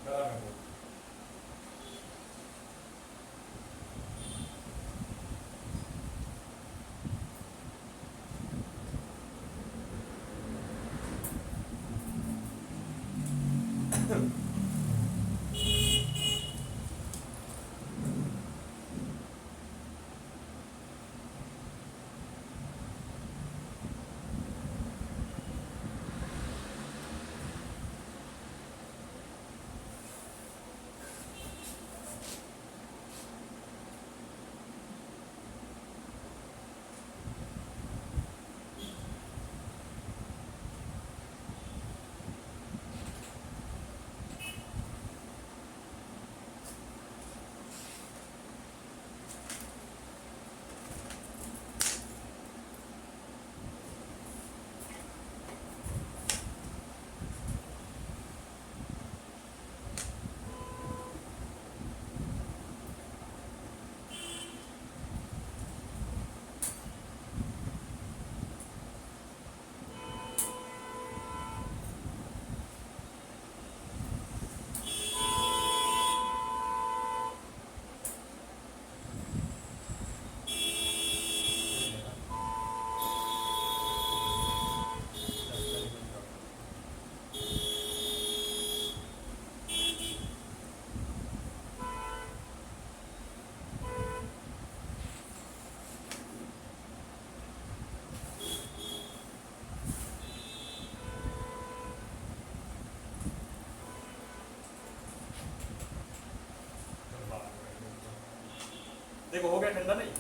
गर्म है बहुत। देखो हो गया ठंडा नहीं।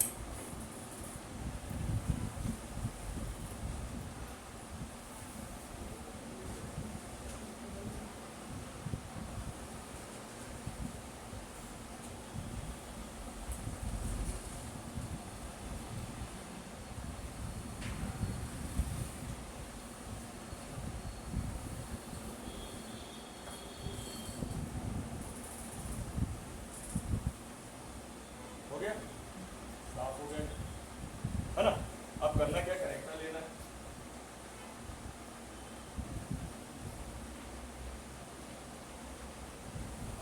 साफ हो गए, है ना। अब करना क्या, कनेक्टर लेना है।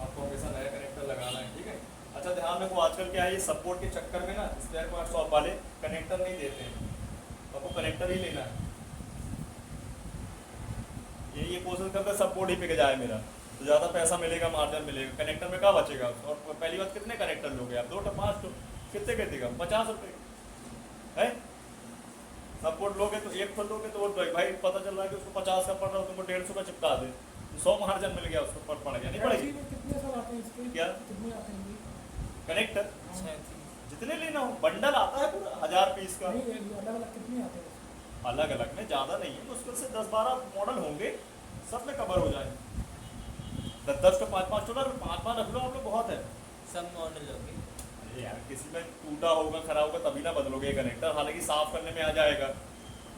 आपको हमेशा नया कनेक्टर लगाना है, ठीक है। अच्छा ध्यान रखो, आजकल क्या है, ये सपोर्ट के चक्कर में ना स्पेयर पार्ट शॉप वाले कनेक्टर नहीं देते हैं, तो आपको कनेक्टर ही लेना है। ये कोशिश करते सपोर्ट ही पिक जाए मेरा, तो ज़्यादा पैसा मिलेगा, मार्जिन मिलेगा। कनेक्टर में कहाँ बचेगा। और पहली बात, कितने कनेक्टर लोगे आप, 2 तो 5 तो कितने के देगा, 50 रुपये है। सपोर्ट लोगे तो एक तो लोगे तो वो भाई पता चल रहा है कि उसको 50 का पड़ रहा है, तुमको 150 का चिपका दे, 100 मार्जिन मिल गया, उसको पड़ गया, नहीं पड़ेगी। में कितने सब आते हैं इसके? क्या? कितने आते हैं ये? कनेक्टर 36 जितने लेना हो, बंडल आता है पूरा 1000 पीस का। नहीं, अलग अलग कितने आते हैं इसके? अलग अलग में ज़्यादा नहीं है, मुश्किल से 10-12 मॉडल होंगे, सब में कवर हो जाए। 10-10 का 5-5 डॉलर, 5-5 रख लो आप लोग, बहुत है। सब मॉडल होगी। अरे यार किसी में टूटा होगा, खराब होगा, तभी ना बदलोगे ये कनेक्टर, हालांकि साफ करने में आ जाएगा,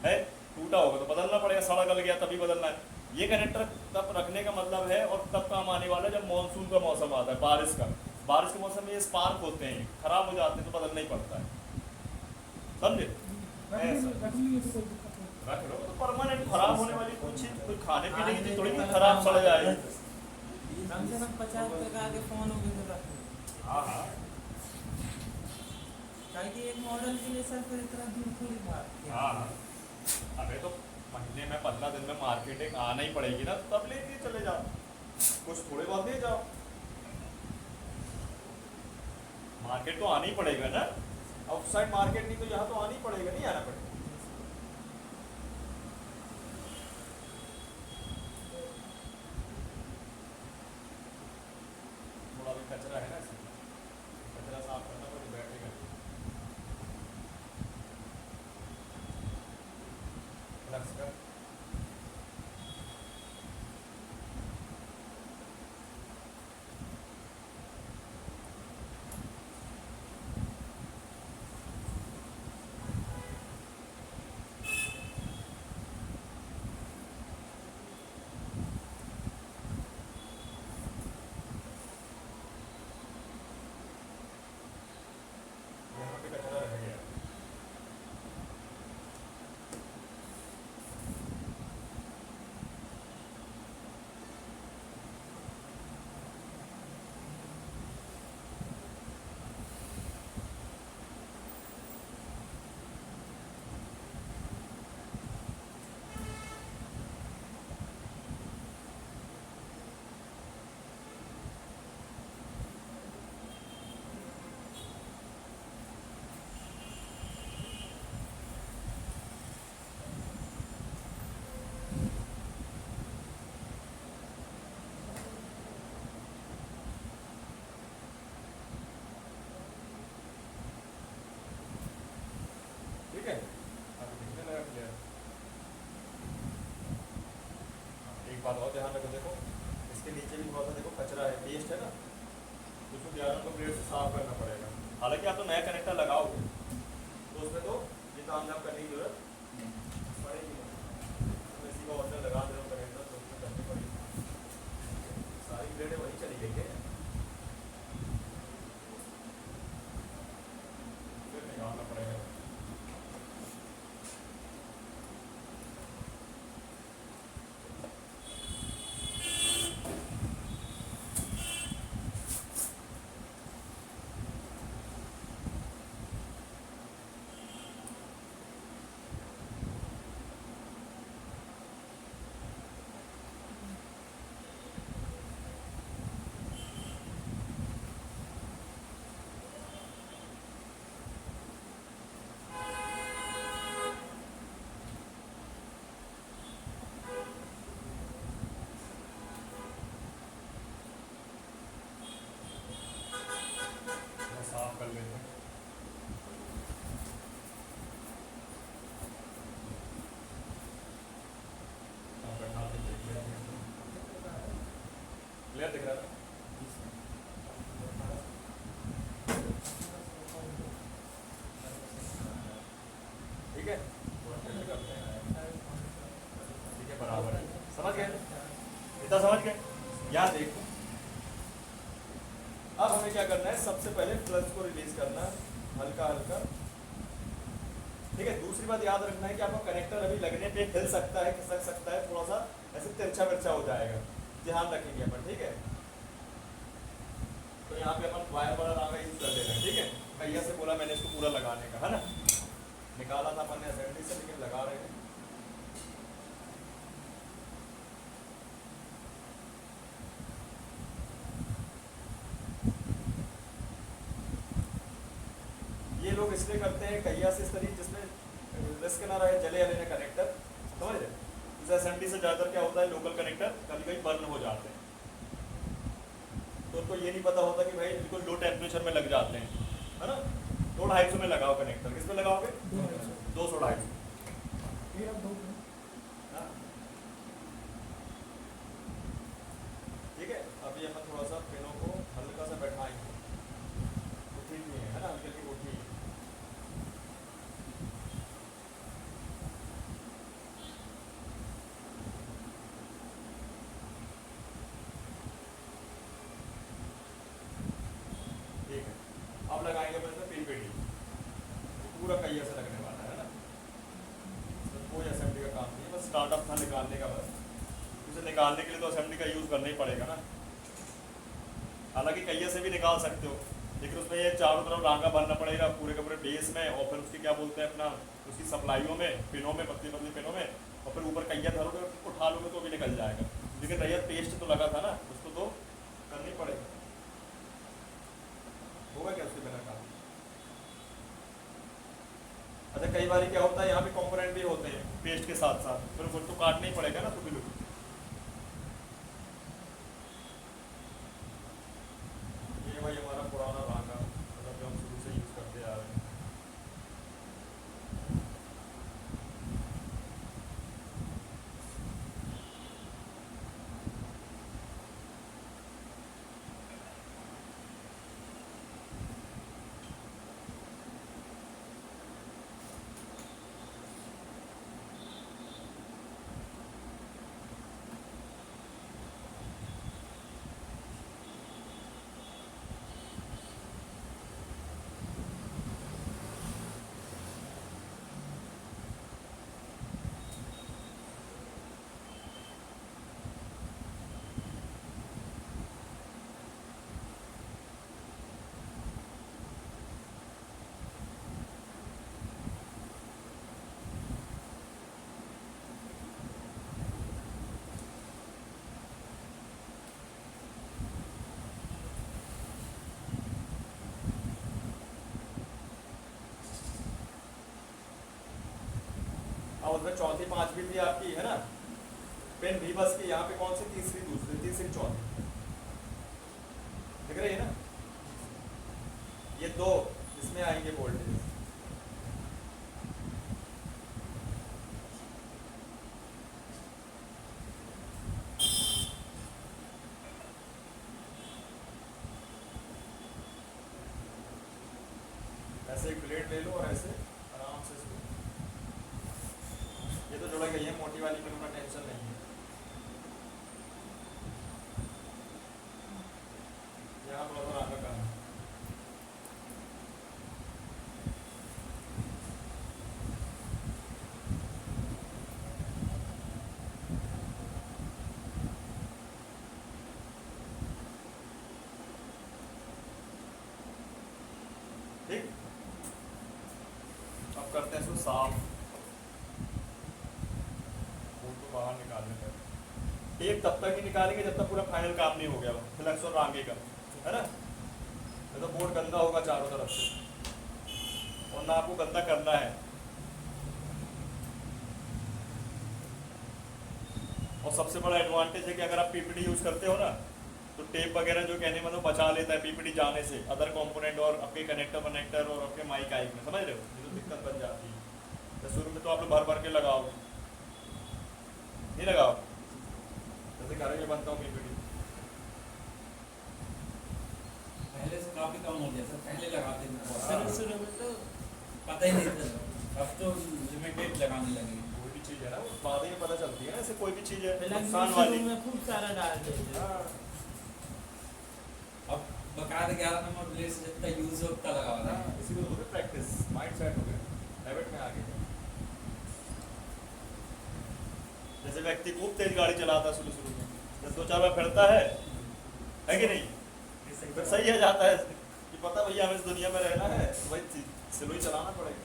है। टूटा होगा तो बदलना पड़ेगा, सड़ा गल गया तभी बदलना है। ये कनेक्टर तब रखने का मतलब है और तब काम आने वाला है जब मानसून का मौसम आता है, बारिश का। बारिश के मौसम में ये स्पार्क होते हैं, खराब हो जाते हैं तो बदलना ही पड़ता है, समझे। रख लीजिए तो कोई दिक्कत नहीं। रख लो तो परमानेंट, खराब होने वाली कोई चीज, कोई खाने पीने की चीज थोड़ी कि खराब सड़ जाएगी। कम से कम 50 रुपये का आगे फ़ोन होगी तो रख लो। हाँ हाँ, ताकि एक मॉडल के लिए सर फिर इतना दूर थोड़ी भाग हाँ हाँ। अबे तो महीने में 15 दिन में मार्केटिंग आना ही पड़ेगी ना, तो तब लेके चले जाओ, कुछ थोड़े बहुत ले जाओ। मार्केट तो आना ही पड़ेगा ना, आउटसाइड मार्केट नहीं तो यहाँ तो आना ही पड़ेगा, नहीं आना पड़ेगा। थोड़ा भी कचरा है ना, इसमें कचरा साफ करना पड़ेगा, बैठेगा फ्लक्स का। यहाँ पे कचरा रह गया। ठीक है, अभी दिखने लगा क्लियर। एक बात और ध्यान रखो, देखो इसके नीचे भी बहुत देखो कचरा है, वेस्ट है ना, तो उसको ध्यान रखो, ब्लेड से साफ करना पड़ेगा। हालांकि आप तो नया कनेक्टर लगाओगे तो उसमें तो ये काम धाम करने की जरूरत पड़ेगी नहीं। तो इसी का ऑर्डर लगा दे रहा हूँ कनेक्टर, तो उसमें करनी पड़ेगी, सारी ब्लेडें वहीं चली गई है, फिर निकालना पड़ेगा। साफ कर लेते हैं। क्लियर दिख रहा है। ठीक है, ठीक है, बराबर है, समझ गए, इतना समझ गए। यहाँ देखो, अब हमें क्या करना है, सबसे पहले फ्लक्स को रिलीज करना है। हल्का हल्का। ठीक है, दूसरी बात याद रखना है कि आपका कनेक्टर अभी लगने पे हिल सकता है, खिसक सकता है, थोड़ा सा ऐसे तिरछा मिर्चा हो जाएगा, ध्यान रखेंगे अपन। ठीक है, तो यहाँ पे अपन वायर वाला रागा यूज कर ले रहे हैं। ठीक है, भैया से बोला मैंने इसको पूरा लगाने का, है ना, निकाला था अपन ने असेंबली से, लेकिन लगा रहे हैं। ये लोग इसलिए करते हैं कहिया से इस तरीके जिसमें रिस्क ना रहे जले जले में कनेक्टर, समझ रहे। जैसे असेंबली से ज़्यादातर क्या होता है, लोकल कनेक्टर कभी कभी बर्न हो जाते हैं, तो उनको ये नहीं पता होता कि भाई बिल्कुल लो टेम्परेचर में लग जाते हैं, है ना। 200-250 में लगाओ कनेक्टर। किस में लगाओगे? 200-250। फिर अब 2 हाँ। ठीक है, अभी अपन थोड़ा सा पिनों को हल्का सा बैठाएंगे, उठी नहीं है ना, हल्की हल्की उठी है। ठीक है, अब लगाएंगे अपन इसमें पीपीडी, पूरा कहिया से लगने वाला है ना। तो कोई असेंबली का काम नहीं है, बस स्टार्टअप था निकालने का, बस उसे निकालने के लिए तो असेंबली का यूज़ करना ही पड़ेगा ना। हालांकि कहिया से भी निकाल सकते हो, लेकिन उसमें ये चारों तरफ रांगा भरना पड़ेगा पूरे के पूरे बेस में, और फिर उसकी क्या बोलते हैं अपना, उसकी सप्लाइयों में, पिनों में, पतली पतली पिनों में, और फिर ऊपर कहिया धरोगे, उठा लोगे तो भी निकल जाएगा। लेकिन रैयत पेस्ट तो लगा था ना, उसको तो करना ही पड़ेगा। होगा क्या उसके बिना काम? अच्छा, कई बार क्या होता है, यहाँ पे कंपोनेंट भी होते हैं पेस्ट के साथ साथ, फिर उसको तो काटना ही पड़ेगा ना, तो बिल्कुल। ये भाई हमारा पुराना रांगा, मतलब जो हम शुरू से यूज करते आ रहे हैं। और उसमें चौथी पांचवी भी आपकी है ना, पेन भी बस की, यहाँ पे कौन सी तीसरी, दूसरी, तीसरी, चौथी दिख रही है ना। ये दो इसमें आएंगे वोल्टेज, ऐसे एक प्लेट ले लो और ऐसे आराम से इसको, ये तो जुड़ा गई है, मोटी वाली में उतना टेंशन नहीं है। यहाँ थोड़ा सा आगे करना, ठीक। अब करते हैं इसको साफ, फोटो बाहर निकालने का। टेप तब तक ही निकालेंगे जब तक पूरा फाइनल काम नहीं हो गया फ्लक्स और रांगे का, है ना। नहीं तो बोर्ड गंदा होगा चारों तरफ से, और ना आपको गंदा करना है। और सबसे बड़ा एडवांटेज है कि अगर आप पीपीडी यूज करते हो ना, तो टेप वगैरह जो कहने मतलब बचा लेता है पीपीडी जाने से अदर कंपोनेंट और आपके कनेक्टर और आपके माइक आइक में, समझ रहे हो, ये तो दिक्कत बन जाती है। तो शुरू में तो आप लोग भर भर के लगाओ, नहीं लगाओ, जैसे घर में बनता हूँ पीपीडी। पहले से काफी कम हो गया सर, पहले लगाते थे बहुत। शुरू शुरू में तो पता ही नहीं था, अब तो लिमिटेड लगाने लगे। कोई भी चीज़ है ना, वो बाद में पता चलती है ना, ऐसे कोई भी चीज़ है पहले नुकसान शुरू वाली। में खूब सारा डाल देते हाँ, अब बकायदा 11 नंबर ब्लेड से जितना यूज हो उतना लगा हुआ था। इसी को बोलते प्रैक्टिस, माइंड सेट हो गया, हैबिट में आ गया। जैसे व्यक्ति खूब तेज गाड़ी चलाता है शुरू में, जब 2-4 बार फिरता है कि नहीं, फिर सही है जाता है कि पता भैया हमें इस दुनिया में रहना है तो भाई स्लो ही चलाना पड़ेगा।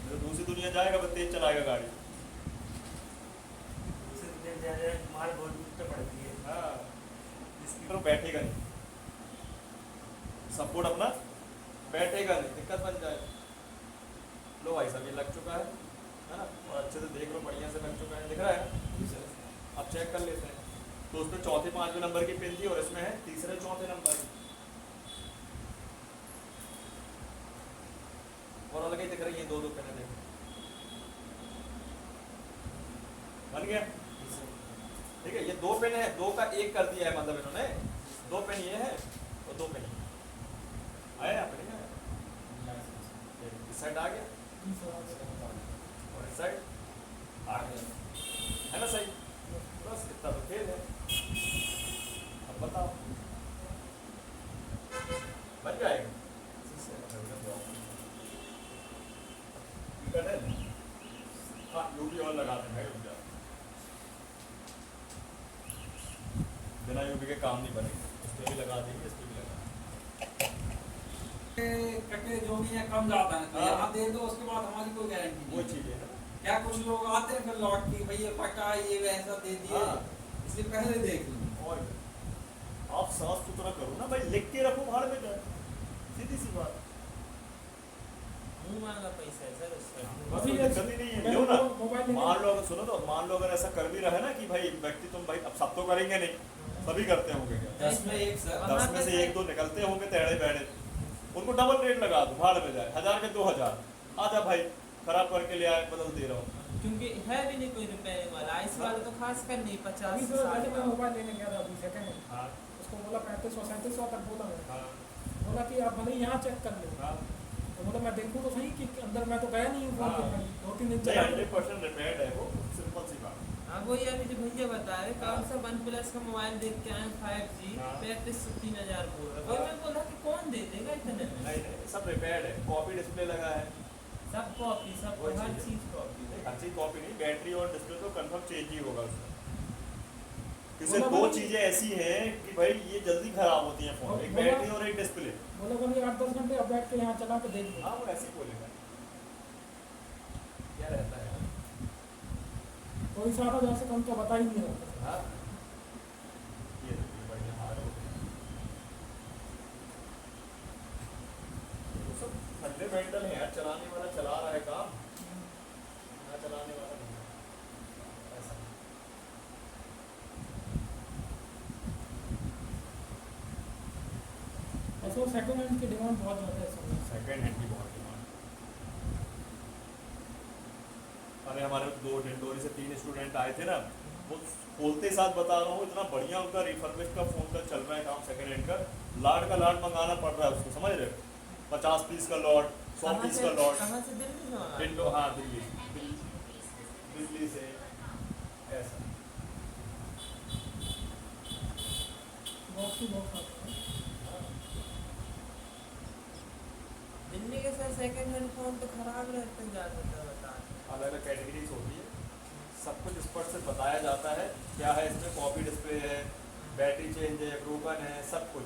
तो दूसरी दुनिया जाएगा वो तेज चलाएगा गाड़ी। मार बहुत तो पड़ती है। हाँ, इसकी तरफ बैठेगा नहीं, सपोर्ट अपना बैठेगा नहीं, दिक्कत बन जाएगा। लो भाई साहब ये लग चुका है ना, और अच्छे से देख लो, बढ़िया से लग चुका है, दिख रहा है ना? अब चेक कर लेते हैं। तो उसमें चौथे 5वें नंबर की पिन थी और इसमें है तीसरे 4थे नंबर की, और अलग ही दिख रही है, 2-2 पिन देखो, बन गया। ठीक है, ये 2 पिन है, 2 का 1 कर दिया है, मतलब इन्होंने 2 पिन ये है और 2 पिन आया यहाँ पे, नहीं आया? इस साइड आ गया और इस साइड आ गया, है ना सही? बस इतना तो खेल है। अब बताओ बन जाएगा? हाँ, यूबी और लगा देंगे, रुक जाओ। बिना यूबी के काम नहीं बनेगा, इस पे भी लगा देंगे, इस पे भी लगा कटे जो भी है कम जाता है, तो हाँ। यहाँ दे दो, उसके बाद हमारी कोई गारंटी वो नहीं। चीज़ है ना। क्या कुछ लोग आते हैं फिर लौट के भैया पटा ये वैसा दे दिए, हाँ। इसलिए पहले देख लो। और क्या? आप साफ सुथरा करो ना भाई, लिख के रखो, भाड़ में जाए, सीधी सी बात। मुंह मांगा पैसा है सर उसका। बस अभी कोई दिक्कत ही नहीं है, लो ना। मोबाइल मान लो, सुनो तो, मान लो अगर ऐसा कर भी रहे ना कि भाई व्यक्ति, तुम भाई अब सब तो करेंगे नहीं, सभी करते होंगे क्या? 10 में 1 सर। 10 में से 1-2 निकलते होंगे टेढ़े बैठे, उनको डबल रेट लगा दो, भाड़ में जाए, 1000 में 2000, आजा भाई खराब करके ले आए, बदल दे रहा हूँ। क्योंकि है भी नहीं कोई रिपेयरिंग वाला, आइस वाला तो खास कर नहीं, 50 अभी से तो 60 वैसे मैं मोबाइल लेने गया था अभी सेकंड हैंड, हाँ उसको बोला 3500-3700 तक बोला मैं, हाँ बोला कि आप भले यहाँ चेक कर लो। हाँ, तो बोला मैं देखूँ तो सही कि अंदर, मैं तो गया नहीं हूँ, हाँ। 2-3 दिन नहीं, चला 100% रिपेयर्ड है वो, सिंपल सी बात। हाँ वही अभी जो भैया बता रहे, कौन सा वन प्लस का मोबाइल देख के आए 5G हाँ। 3500-3000 बोल रहा है। वही मैं बोला कि कौन दे देगा इतने में? नहीं नहीं, सब रिपेयर्ड है, कॉपी डिस्प्ले लगा है, सब कॉपी, सब वही हर चीज़ है। चीज कॉपी। हर चीज कॉपी नहीं, बैटरी और डिस्प्ले तो कंफर्म चेंज ही होगा उसमें। इससे बोला 2 भाई- चीजें ऐसी हैं कि भाई ये जल्दी खराब होती हैं फोन, एक बोला- बैटरी और एक डिस्प्ले। बोला कभी 8-10 घंटे अब बैठ के यहाँ चला के देख लो। हाँ वो ऐसे ही बोलेगा, क्या रहता है। कोई सारा जैसे कम तो बता ही नहीं रहा। हाँ ये देखिए, बढ़िया हाल हो गया। वो सब फंडामेंटल है यार, चलाने वाला चला रहा है काम, ना चलाने वाला नहीं ऐसा। ऐसे सेकंड हैंड की डिमांड बहुत ज़्यादा है इस समय। सेकेंड हैंड की बहुत डिमांड। अरे हमारे 2 डिंडोरी से 3 स्टूडेंट आए थे ना, वो खोलते साथ बता रहा हूँ, इतना बढ़िया उनका रिफर्बिश का फोन का चल रहा है काम, सेकेंड हैंड का, लाट का लाट मंगाना पड़ रहा है उसको, समझ रहे हो? 50 पीस का लॉट, 100 कहाँ पीस से, का लॉट, कहाँ से दिल्ली से मंगाया? डिंडो, हाँ दिल्ली से ऐसा। बॉक्स ही बॉक्स आता है। दिल्ली के साथ सेकंड हैंड फोन तो खराब रहते हैं ज़्यादातर, बता रहे। अलग अलग कैटेगरीज होती है, सब कुछ स्पष्ट से बताया जाता है क्या है इसमें, कॉपी डिस्प्ले है, बैटरी चेंज है, ब्रोकन है, सब कुछ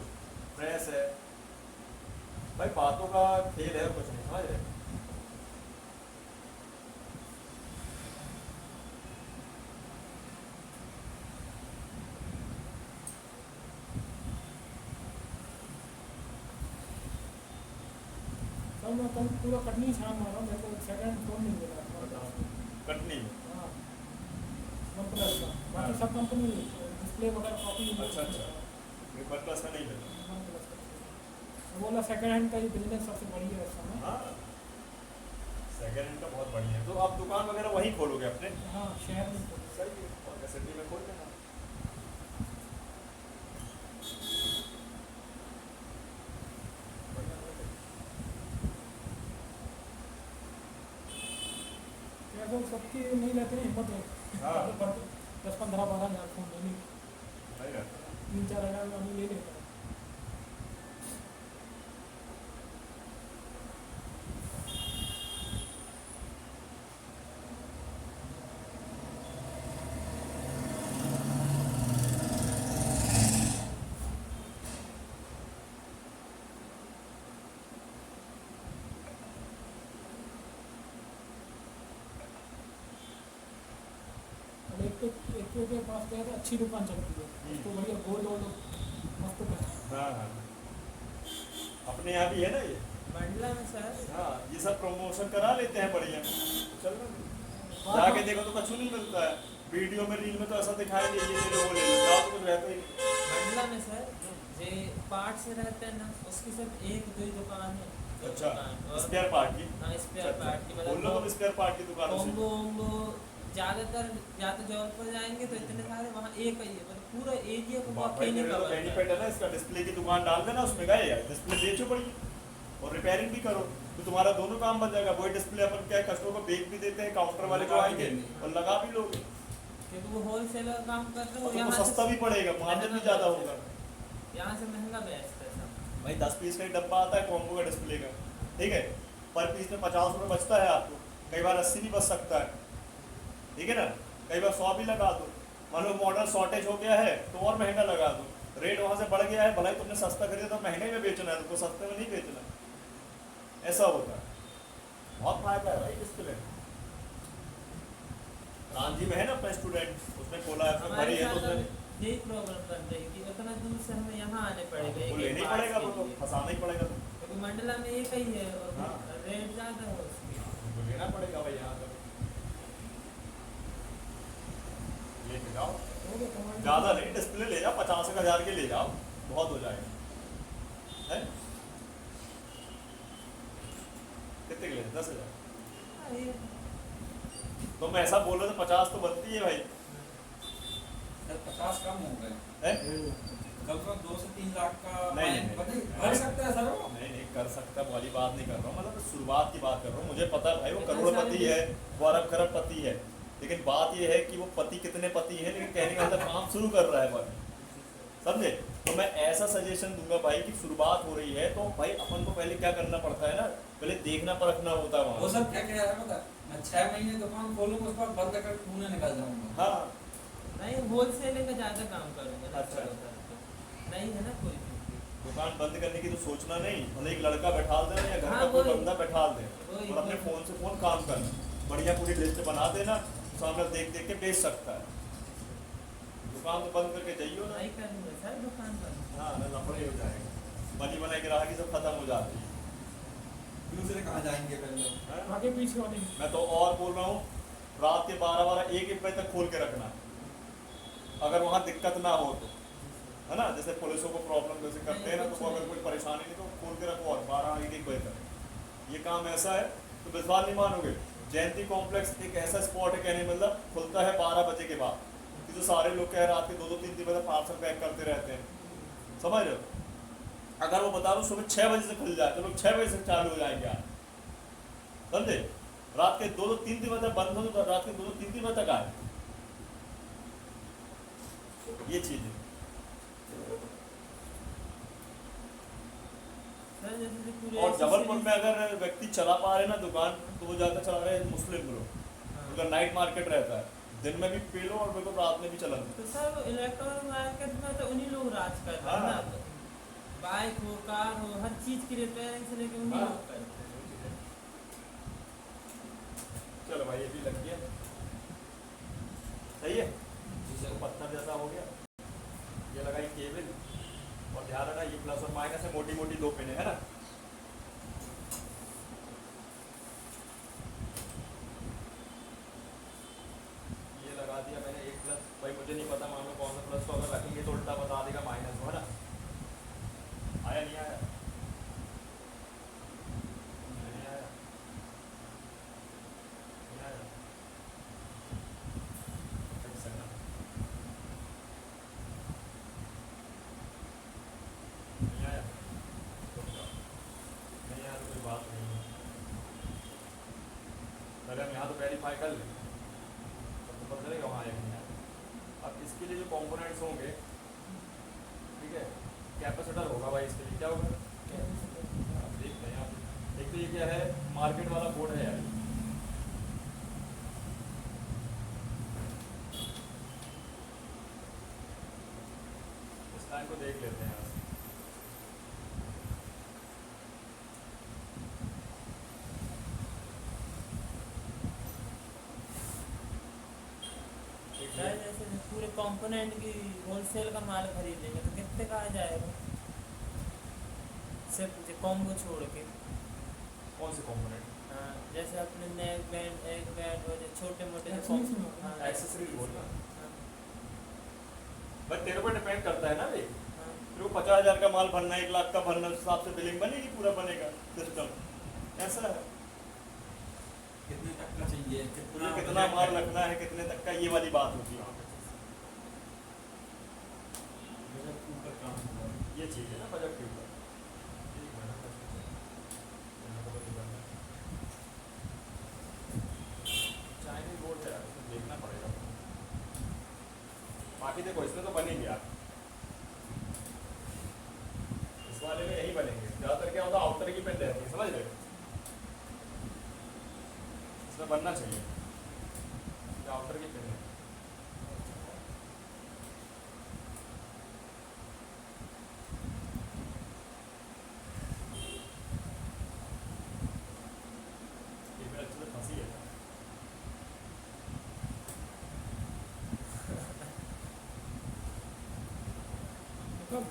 फ्रेश है। भाई बातों का खेल है, कुछ नहीं, समझ रहे? कल मैं कल पूरा कटनी छान मारा, मेरे को सेकंड हैंड फोन नहीं मिला। कटनी में। हाँ, वन प्लस का, बाकी सब कंपनी डिस्प्ले वगैरह कॉपी। अच्छा अच्छा, ये वन प्लस का नहीं मिला। वन प्लस का बोला सेकंड हैंड का ही बिजनेस सबसे बढ़िया है इस समय। हाँ सेकेंड हैंड का बहुत बढ़िया है, तो आप दुकान वगैरह वहीं खोलोगे अपने? हाँ शहर में तो। सही है, और सिटी में खोल देना। क्या तो सबकी नहीं रहते हैं हिम्मत है। हाँ। 10-15-12 हज़ार फोन लेने की, नहीं रहता। 3-4 हज़ार में आदमी ले लेता है। उसके के पास क्या है, अच्छी दुकान चलती है, उसको बढ़िया गोल्ड वोल्ड मस्त कर। हाँ हाँ, अपने यहाँ भी है ना ये। मंडला में सर हाँ, ये सब प्रमोशन करा लेते हैं बढ़िया। चल ना, जाके देखो तो कुछ नहीं मिलता है। वीडियो में रील में तो ऐसा दिखाएंगे ये ले लो वो ले लो, जाओ तो कुछ रहता ही नहीं। मंडला में सर जे पार्ट से रहते हैं ना, उसकी सिर्फ एक दो ही दुकान है। दो अच्छा, दुकान और स्पेयर पार्ट की। हाँ स्पेयर पार्ट की, बोल लो तुम स्पेयर पार्ट की दुकान से। कॉम्बो वोम्बो ज़्यादातर या तो जौनपुर जाएंगे तो इतने सारे वहाँ एक ही है, मतलब पूरा एरिया को भाई अकेले मेरे तो कवर बेनिफिट है ना इसका, डिस्प्ले की दुकान डाल देना उसमें, गए यार डिस्प्ले बेचो बढ़िया और रिपेयरिंग भी करो, तो तुम्हारा दोनों काम बन जाएगा। वही डिस्प्ले अपन क्या है कस्टमर को बेच भी देते हैं, काउंटर वाले को आएंगे और लगा भी लोगे, क्योंकि वो होलसेलर काम करते हैं, वो तो यहाँ सस्ता भी पड़ेगा, मार्जिन भी ज्यादा होगा। यहाँ से महंगा बेचते हैं सब। भाई 10 पीस का ही डब्बा आता है कॉम्बो का डिस्प्ले का, ठीक है, पर पीस में 50 रुपये बचता है आपको, कई बार 80 भी बच सकता है, ठीक है ना, कई बार 100 भी लगा दो। मान लो मॉडल शॉर्टेज हो गया है तो और महंगा लगा दो, रेट वहाँ से बढ़ गया है, भले ही तुमने सस्ता खरीदा तो महंगे में बेचना है, तुमको सस्ते में नहीं बेचना, ऐसा होता है। बहुत फायदा है भाई डिस्प्ले। रांझी में है ना अपना स्टूडेंट, उसने खोला है, उसमें हमारे भरी है तो साथ उसने अब यही प्रॉब्लम बन रही कि उतना दूर से हमें यहाँ आने पड़ेगा वो एक लेना ही parts पड़ेगा, के वो तो लिए। फंसाना ही पड़ेगा, क्योंकि मंडला में एक ही है और हाँ। रेट ज़्यादा है उसकी। तो लेना पड़ेगा भाई यहाँ का, लेके जाओ, हो गया कमांड। ज़्यादा नहीं, डिस्प्ले ले जाओ 50,000 के ले जाओ, बहुत हो जाएगा है। कितने के ले 10,000? हाँ, ये तुम ऐसा बोलो तो 50 तो बनती है भाई, सर 50 कम हो गए, है? कम से कम 2 से 3 लाख का नहीं, नहीं, पता नहीं। कर सकता है सर वो। नहीं नहीं कर सकता वाली बात नहीं कर रहा हूँ, मतलब शुरुआत की बात कर रहा हूँ। मुझे पता है भाई वो करोड़पति है, वो अरब खरबपति है, लेकिन बात ये है कि वो पति कितने पति है, लेकिन कहने का मतलब काम शुरू कर रहा है भाई, समझे। तो मैं ऐसा सजेशन दूंगा भाई कि शुरुआत हो रही है तो भाई अपन को पहले क्या करना पड़ता है ना, पहले देखना परखना होता है वो वहाँ। सब क्या कह रहा है पता है? मैं 6 महीने दुकान खोलूंगा, उसके बाद बंद कर पुणे निकल जाऊंगा। हाँ नहीं होलसेल का ज़्यादा काम करूँगा ना अच्छा। सर, नहीं है ना कोई भी। दुकान बंद करने की तो सोचना नहीं, भले एक लड़का बैठा देना या घर हाँ, का कोई वही। बंदा बैठा दे वही, और अपने वही। फोन से फोन काम करना, बढ़िया पूरी लिस्ट बना देना, सामने देख देख के बेच सकता है। दुकान तो बंद करके जाइयो ना, नहीं करूँगा सर दुकान बंद। हाँ ना लफड़े हो जाएगा, बनी बनाई ग्राहकी सब खत्म हो जाती है। दूसरे कहाँ जाएंगे पहले? हाँ? आगे पीछे वाली। मैं तो और बोल रहा हूँ, रात के 12 1 बजे तक खोल के रखना, अगर वहाँ दिक्कत ना हो तो, है ना, जैसे पुलिसों को प्रॉब्लम जैसे करते हैं ना, तो अगर कोई परेशानी नहीं तो खोल के रखो और 12 1 बजे तक। ये काम ऐसा है तो विश्वास नहीं मानोगे, जयंती कॉम्प्लेक्स एक ऐसा स्पॉट है, कहने मतलब खुलता है 12 बजे के बाद, कि जो सारे लोग कह रात के 2 2 3 3 बजे पार्सल पैक करते रहते हैं, समझ रहे हो। अगर वो बता दो सुबह 6 बजे से खुल जाए तो लोग 6 बजे से चालू हो जाएंगे यार, समझे। रात के 2 2 3 3 बजे तक बंद हो तो रात के 2 2 3 3 बजे तक आए, ये चीज है। सर जैसे कि पूरे और जबलपुर में अगर व्यक्ति चला पा रहे ना दुकान, तो वो ज़्यादा चला रहे हैं मुस्लिम लोग, उनका नाइट मार्केट रहता है, दिन में भी पी लो और बिल्कुल रात में भी चलन। तो सर इलेक्ट्रॉनिक मार्केट में तो उन्हीं लोग राज करते हैं हाँ। ना, बाइक हो कार हो हर चीज़ की रिपेयरिंग से लेकर उन्हीं हाँ। लोग करते हैं। चलो भाई ये भी लग गया, सही है, तो पत्थर जैसा हो गया। ये लगाई केबल और ध्यान रखना ये प्लस और माइनस है, मोटी मोटी 2 पिन है ना। ये लगा दिया मैंने एक प्लस, भाई मुझे नहीं पता मान लो कौन सा प्लस, तो अगर रखेंगे तो उल्टा बता देगा माइनस हो, है ना। आया नहीं आया, नहीं आया, नहीं आया, एक सेकंड, नहीं आया, नहीं आया तो कोई बात नहीं है, पहले हम यहाँ तो वेरीफाई कर लें तब तो पता चलेगा वहाँ आया नहीं आया। अब इसके लिए जो कॉम्पोनेंट्स होंगे, ठीक है, कैपेसिटर होगा भाई, इसके लिए क्या होगा आप देखते हैं यहाँ पे। एक तो ये क्या है, मार्केट वाला बोर्ड है यार, इस लाइन को देख लेते हैं यहाँ से। एक सर ये- जैसे कंपोनेंट की होलसेल का माल खरीदेंगे तो कितने का आ जाएगा, सिर्फ कॉम्बो छोड़ के। कौन से कंपोनेंट? हाँ, जैसे अपने नेक बैंड, एक बैंड और जो छोटे मोटे जो Accessories में। हाँ, एक्सेसरीज बोल ना हाँ, भाई, तेरे पर डिपेंड करता है ना भाई। हाँ। तेरे को 50,000 का माल भरना है, 1 लाख का भरना, उस हिसाब से बिलिंग बनेगी, पूरा बनेगा सिस्टम। ऐसा है कितने तक का चाहिए, ये कितना कितना माल रखना है, कितने तक का, ये वाली बात होती है वहाँ पे। बजट के ऊपर काम होगा। ये चीज़ है ना बजट के ऊपर। चाइनीज बोर्ड है, इसमें देखना पड़ेगा। बाकी देखो इसमें तो बनेंगे यार, इस वाले में यही बनेंगे। ज़्यादातर क्या होता है, आउटर की पेन रहती है, समझ रहे हो? इसमें बनना चाहिए, आउटर की पेन है। ये मेरा अच्छे से फंसी है। कब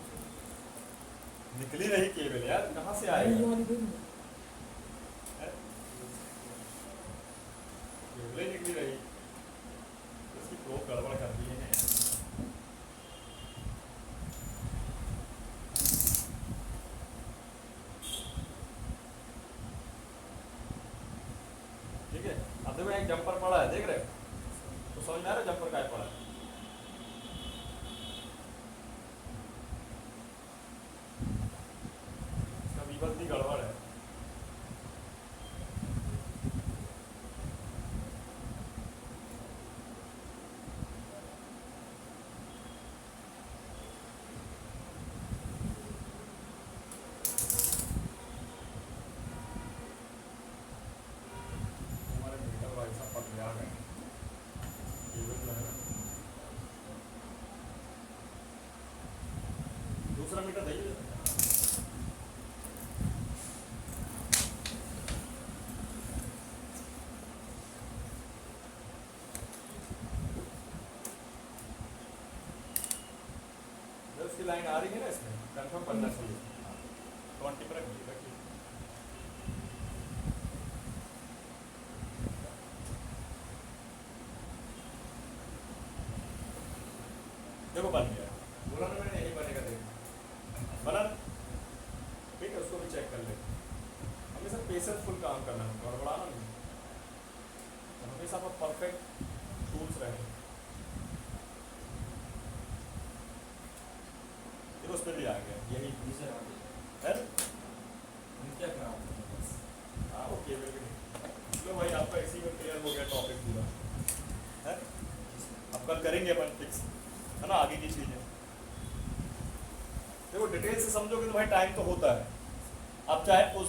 निकली रही केबल यार, कहाँ से ये आएगा? वाली दे दूँ? केबलें निकली रही, इसकी प्रोब गड़बड़ कर दी है। ठीक है, अब देखो एक जंपर पड़ा है, देख रहे हो? तो समझ में आ रहा है जंपर का पड़ा है? इसका वीबल भी गड़बड़ है। हमारे मीटर भाई साहब पकड़ आ गए, केबल जो है ना, दूसरा मीटर दे। उसकी लाइन आ रही है ना, इसमें कंफर्म करना चाहिए। 20 पर रखिए। देखो बन गया, बोला ना मैंने यही बनेगा, देखो बना ना? ठीक है, उसको भी चेक कर ले। हमेशा पेशेंसफुल काम करना है, गड़बड़ाना नहीं, हमेशा पर परफेक्ट टूल्स रहे। फिर उस पर भी आ गया यही नीचे आ गया। है। नीचे क्या होगा बस। हाँ वो केबल भी नहीं। चलो भाई, आपका इसी में क्लियर हो गया टॉपिक पूरा है। अब कल करेंगे अपन फिक्स, है ना, आगे की चीज़ें। देखो डिटेल से समझोगे तो भाई टाइम तो होता है। अब चाहे उस